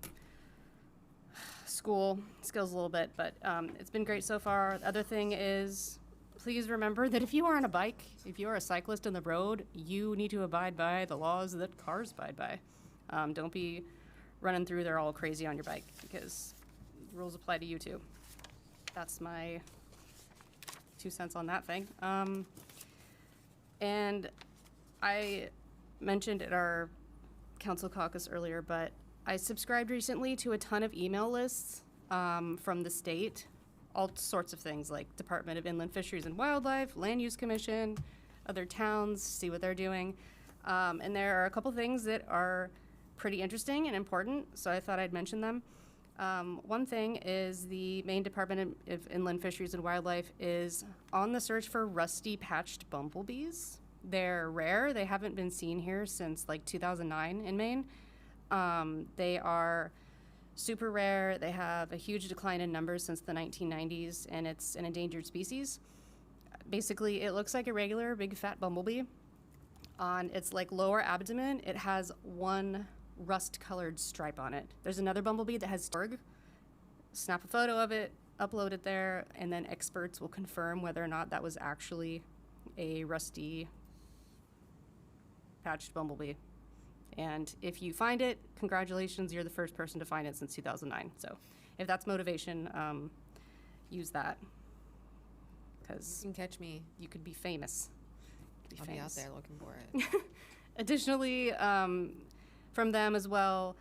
school skills a little bit, but it's been great so far. The other thing is, please remember that if you are on a bike, if you are a cyclist on the road, you need to abide by the laws that cars abide by. Don't be running through there all crazy on your bike, because the rules apply to you too. That's my 2 cents on that thing. And I mentioned at our council caucus earlier, but I subscribed recently to a ton of email lists from the state, all sorts of things like Department of Inland Fisheries and Wildlife, Land Use Commission, other towns, see what they're doing. And there are a couple things that are pretty interesting and important, so I thought I'd mention them. One thing is the Maine Department of Inland Fisheries and Wildlife is on the search for rusty patched bumblebees. They're rare. They haven't been seen here since like 2009 in Maine. They are super rare. They have a huge decline in numbers since the 1990s, and it's an endangered species. Basically, it looks like a regular big fat bumblebee. On its like lower abdomen, it has one rust-colored stripe on it. There's another bumblebee that has org. Snap a photo of it, upload it there, and then experts will confirm whether or not that was actually a rusty patched bumblebee. And if you find it, congratulations, you're the first person to find it since 2009. So if that's motivation, use that. Because You can catch me. you could be famous. You could I'll be out famous. there looking for it. Additionally, from them as well,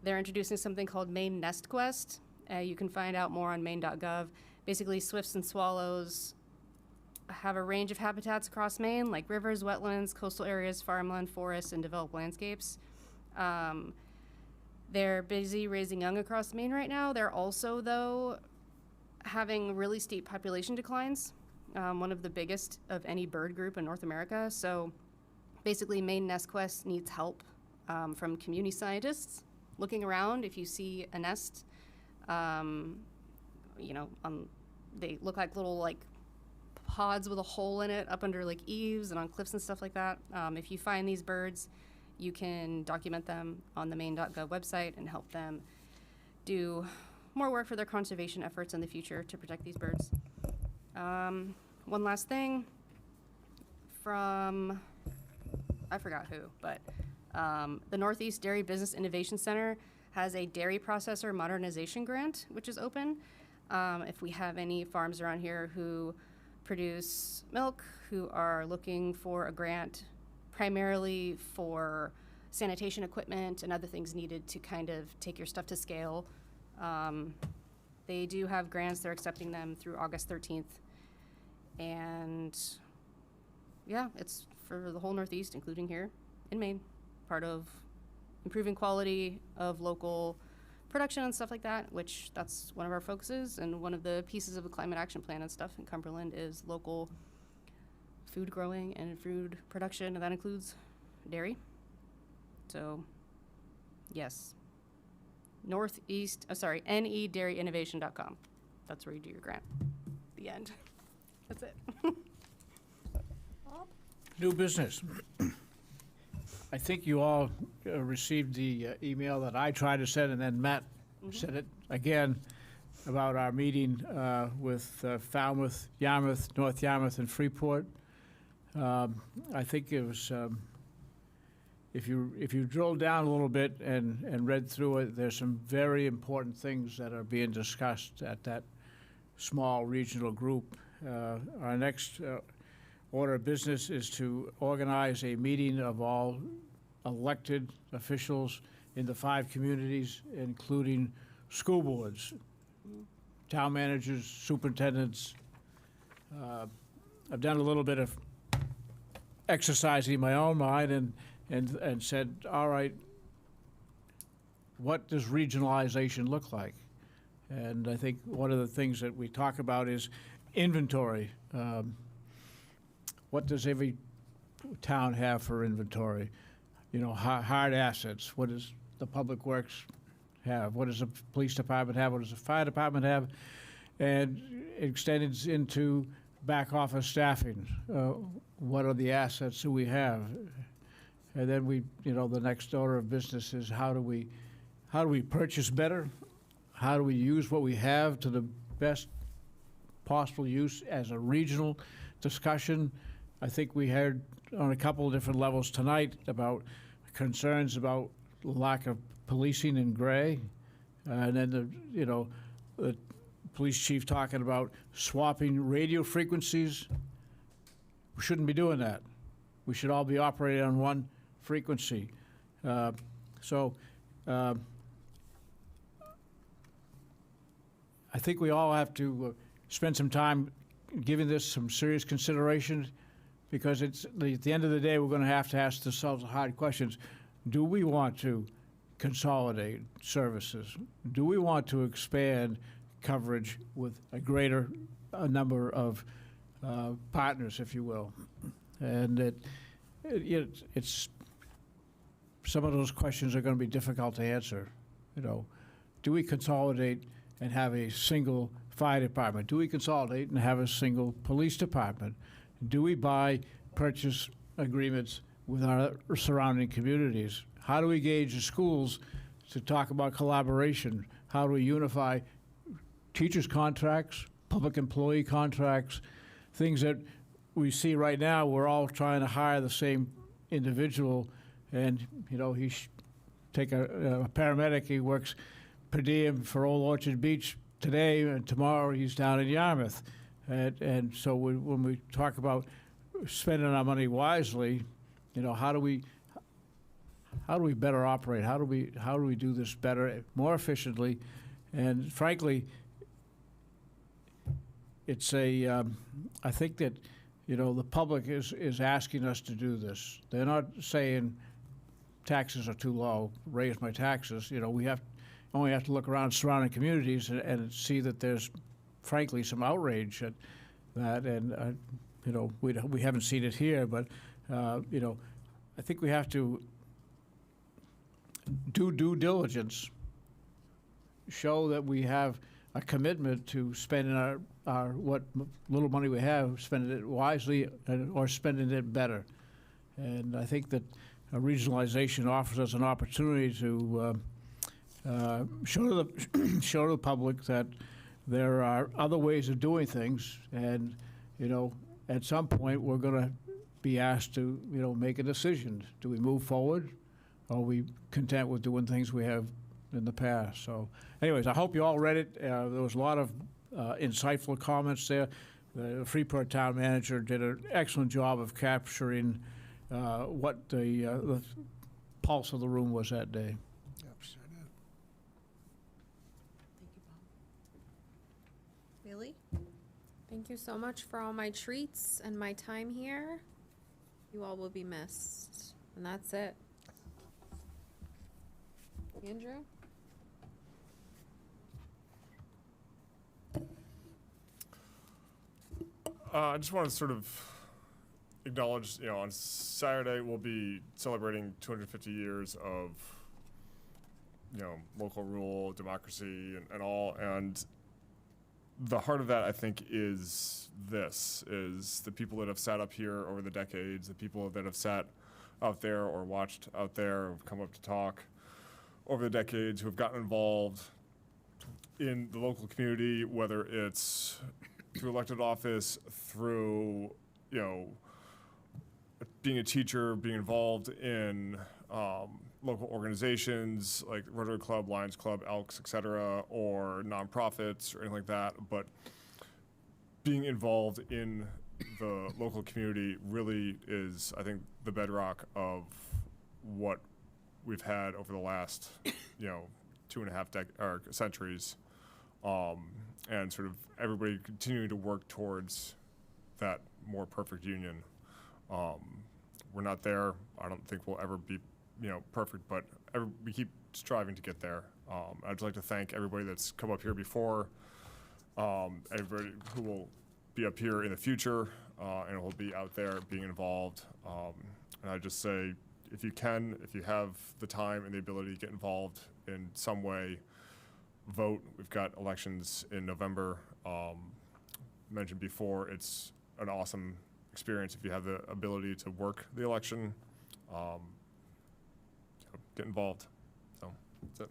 they're introducing something called Maine Nest Quest. You can find out more on maine.gov. Basically, swifts and swallows have a range of habitats across Maine, like rivers, wetlands, coastal areas, farmland, forests, and developed landscapes. They're busy raising young across Maine right now. They're also, though, having really steep population declines, one of the biggest of any bird group in North America. So basically, Maine NestQuest needs help from community scientists looking around. If you see a nest, they look like little pods with a hole in it up under eaves and on cliffs and stuff like that. If you find these birds, you can document them on the Maine.gov website and help them do more work for their conservation efforts in the future to protect these birds. One last thing from, I forgot who, but the Northeast Dairy Business Innovation Center has a dairy processor modernization grant, which is open. If we have any farms around here who produce milk, who are looking for a grant primarily for sanitation equipment and other things needed to kind of take your stuff to scale, they do have grants. They're accepting them through August 13th. And yeah, it's for the whole Northeast, including here in Maine, part of improving quality of local production and stuff like that, which that's one of our focuses. And one of the pieces of the climate action plan and stuff in Cumberland is local food growing and food production, and that includes dairy. So yes, nedairyinnovation.com. That's where you do your grant. The end. That's it. New business. I think you all received the email that I tried to send, and then Matt said it again about our meeting with Falmouth, Yarmouth, North Yarmouth, and Freeport. I think it was, if you drill down a little bit and read through it, there's some very important things that are being discussed at that small regional group. Our next order of business is to organize a meeting of all elected officials in the 5 communities, including school boards, town managers, superintendents. I've done a little bit of exercising in my own mind and said, all right, what does regionalization look like? And I think one of the things that we talk about is inventory. What does every town have for inventory? Hard assets. What does the public works have? What does the police department have? What does the fire department have? And it extends into back office staffing. What are the assets that we have? And then the next order of business is how do we purchase better? How do we use what we have to the best possible use as a regional discussion? I think we heard on a couple of different levels tonight about concerns about lack of policing in Gray, and then the police chief talking about swapping radio frequencies. We shouldn't be doing that. We should all be operating on one frequency. I think we all have to spend some time giving this some serious consideration, because it's at the end of the day, we're going to have to ask ourselves the hard questions. Do we want to consolidate services? Do we want to expand coverage with a greater number of partners, if you will? And it's some of those questions are going to be difficult to answer. Do we consolidate and have a single fire department? Do we consolidate and have a single police department? Do we buy purchase agreements with our surrounding communities? How do we gauge the schools to talk about collaboration? How do we unify teachers' contracts, public employee contracts, things that we see right now? We're all trying to hire the same individual, and take a paramedic. He works per diem for Old Orchard Beach today, and tomorrow he's down in Yarmouth. And so when we talk about spending our money wisely, how do we better operate? How do we do this better, more efficiently? And frankly, it's I think that the public is asking us to do this. They're not saying taxes are too low, raise my taxes. You know, we only have to look around surrounding communities and see that there's, frankly, some outrage at that. And, you know, we haven't seen it here, but, you know, I think we have to do due diligence, show that we have a commitment to spending our what little money we have, spending it wisely or spending it better. And I think that regionalization offers us an opportunity to show the public that there are other ways of doing things, and you know, at some point we're going to be asked to, you know, make a decision. Do we move forward, or are we content with doing things we have in the past? So, anyways, I hope you all read it. There was a lot of insightful comments there. The Freeport town manager did an excellent job of capturing what the pulse of the room was that day. Bailey? Thank you so much for all my treats and my time here. You all will be missed. And that's it. Andrew? I just want to sort of acknowledge, you know, on Saturday we'll be celebrating 250 years of, you know, local rule, democracy, and all. And the heart of that, I think, is the people that have sat up here over the decades, the people that have sat out there or watched out there, have come up to talk over the decades, who have gotten involved in the local community, whether it's through elected office, through, you know, being a teacher, being involved in local organizations like Rotary Club, Lions Club, Elks, et cetera, or nonprofits or anything like that. But being involved in the local community really is, I think, the bedrock of what we've had over the last, you know, 2.5 centuries, and sort of everybody continuing to work towards that more perfect union. We're not there. I don't think we'll ever be, you know, perfect, but we keep striving to get there. I'd just like to thank everybody that's come up here before, everybody who will be up here in the future, and will be out there being involved. And I just say, if you have the time and the ability to get involved in some way, vote. We've got elections in November. Mentioned before, it's an awesome experience if you have the ability to work the election. So get involved. So that's it.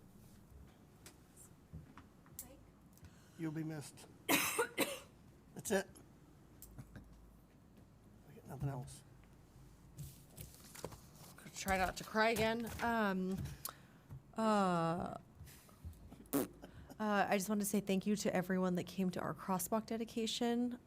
You'll be missed. That's it. I got nothing else. Try not to cry again. I just want to say thank you to everyone that came to our crosswalk dedication.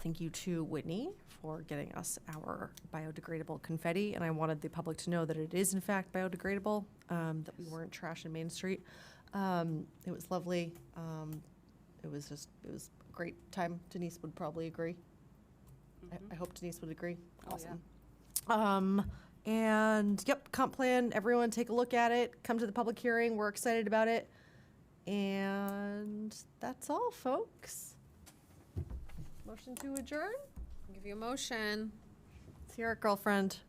Thank you to Whitney for getting us our biodegradable confetti, and I wanted the public to know that it is in fact biodegradable, that we weren't trashing Main Street. It was lovely. It was a great time. Denise would probably agree. I hope Denise would agree. Awesome. And yep, comp plan, everyone take a look at it, come to the public hearing. We're excited about it. And that's all, folks. Motion to adjourn? I'll give you a motion Sierra girlfriend.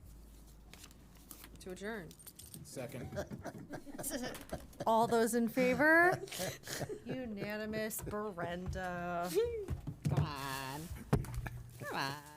to adjourn. Second. All those in favor? Unanimous, Brenda. Come on. Come on.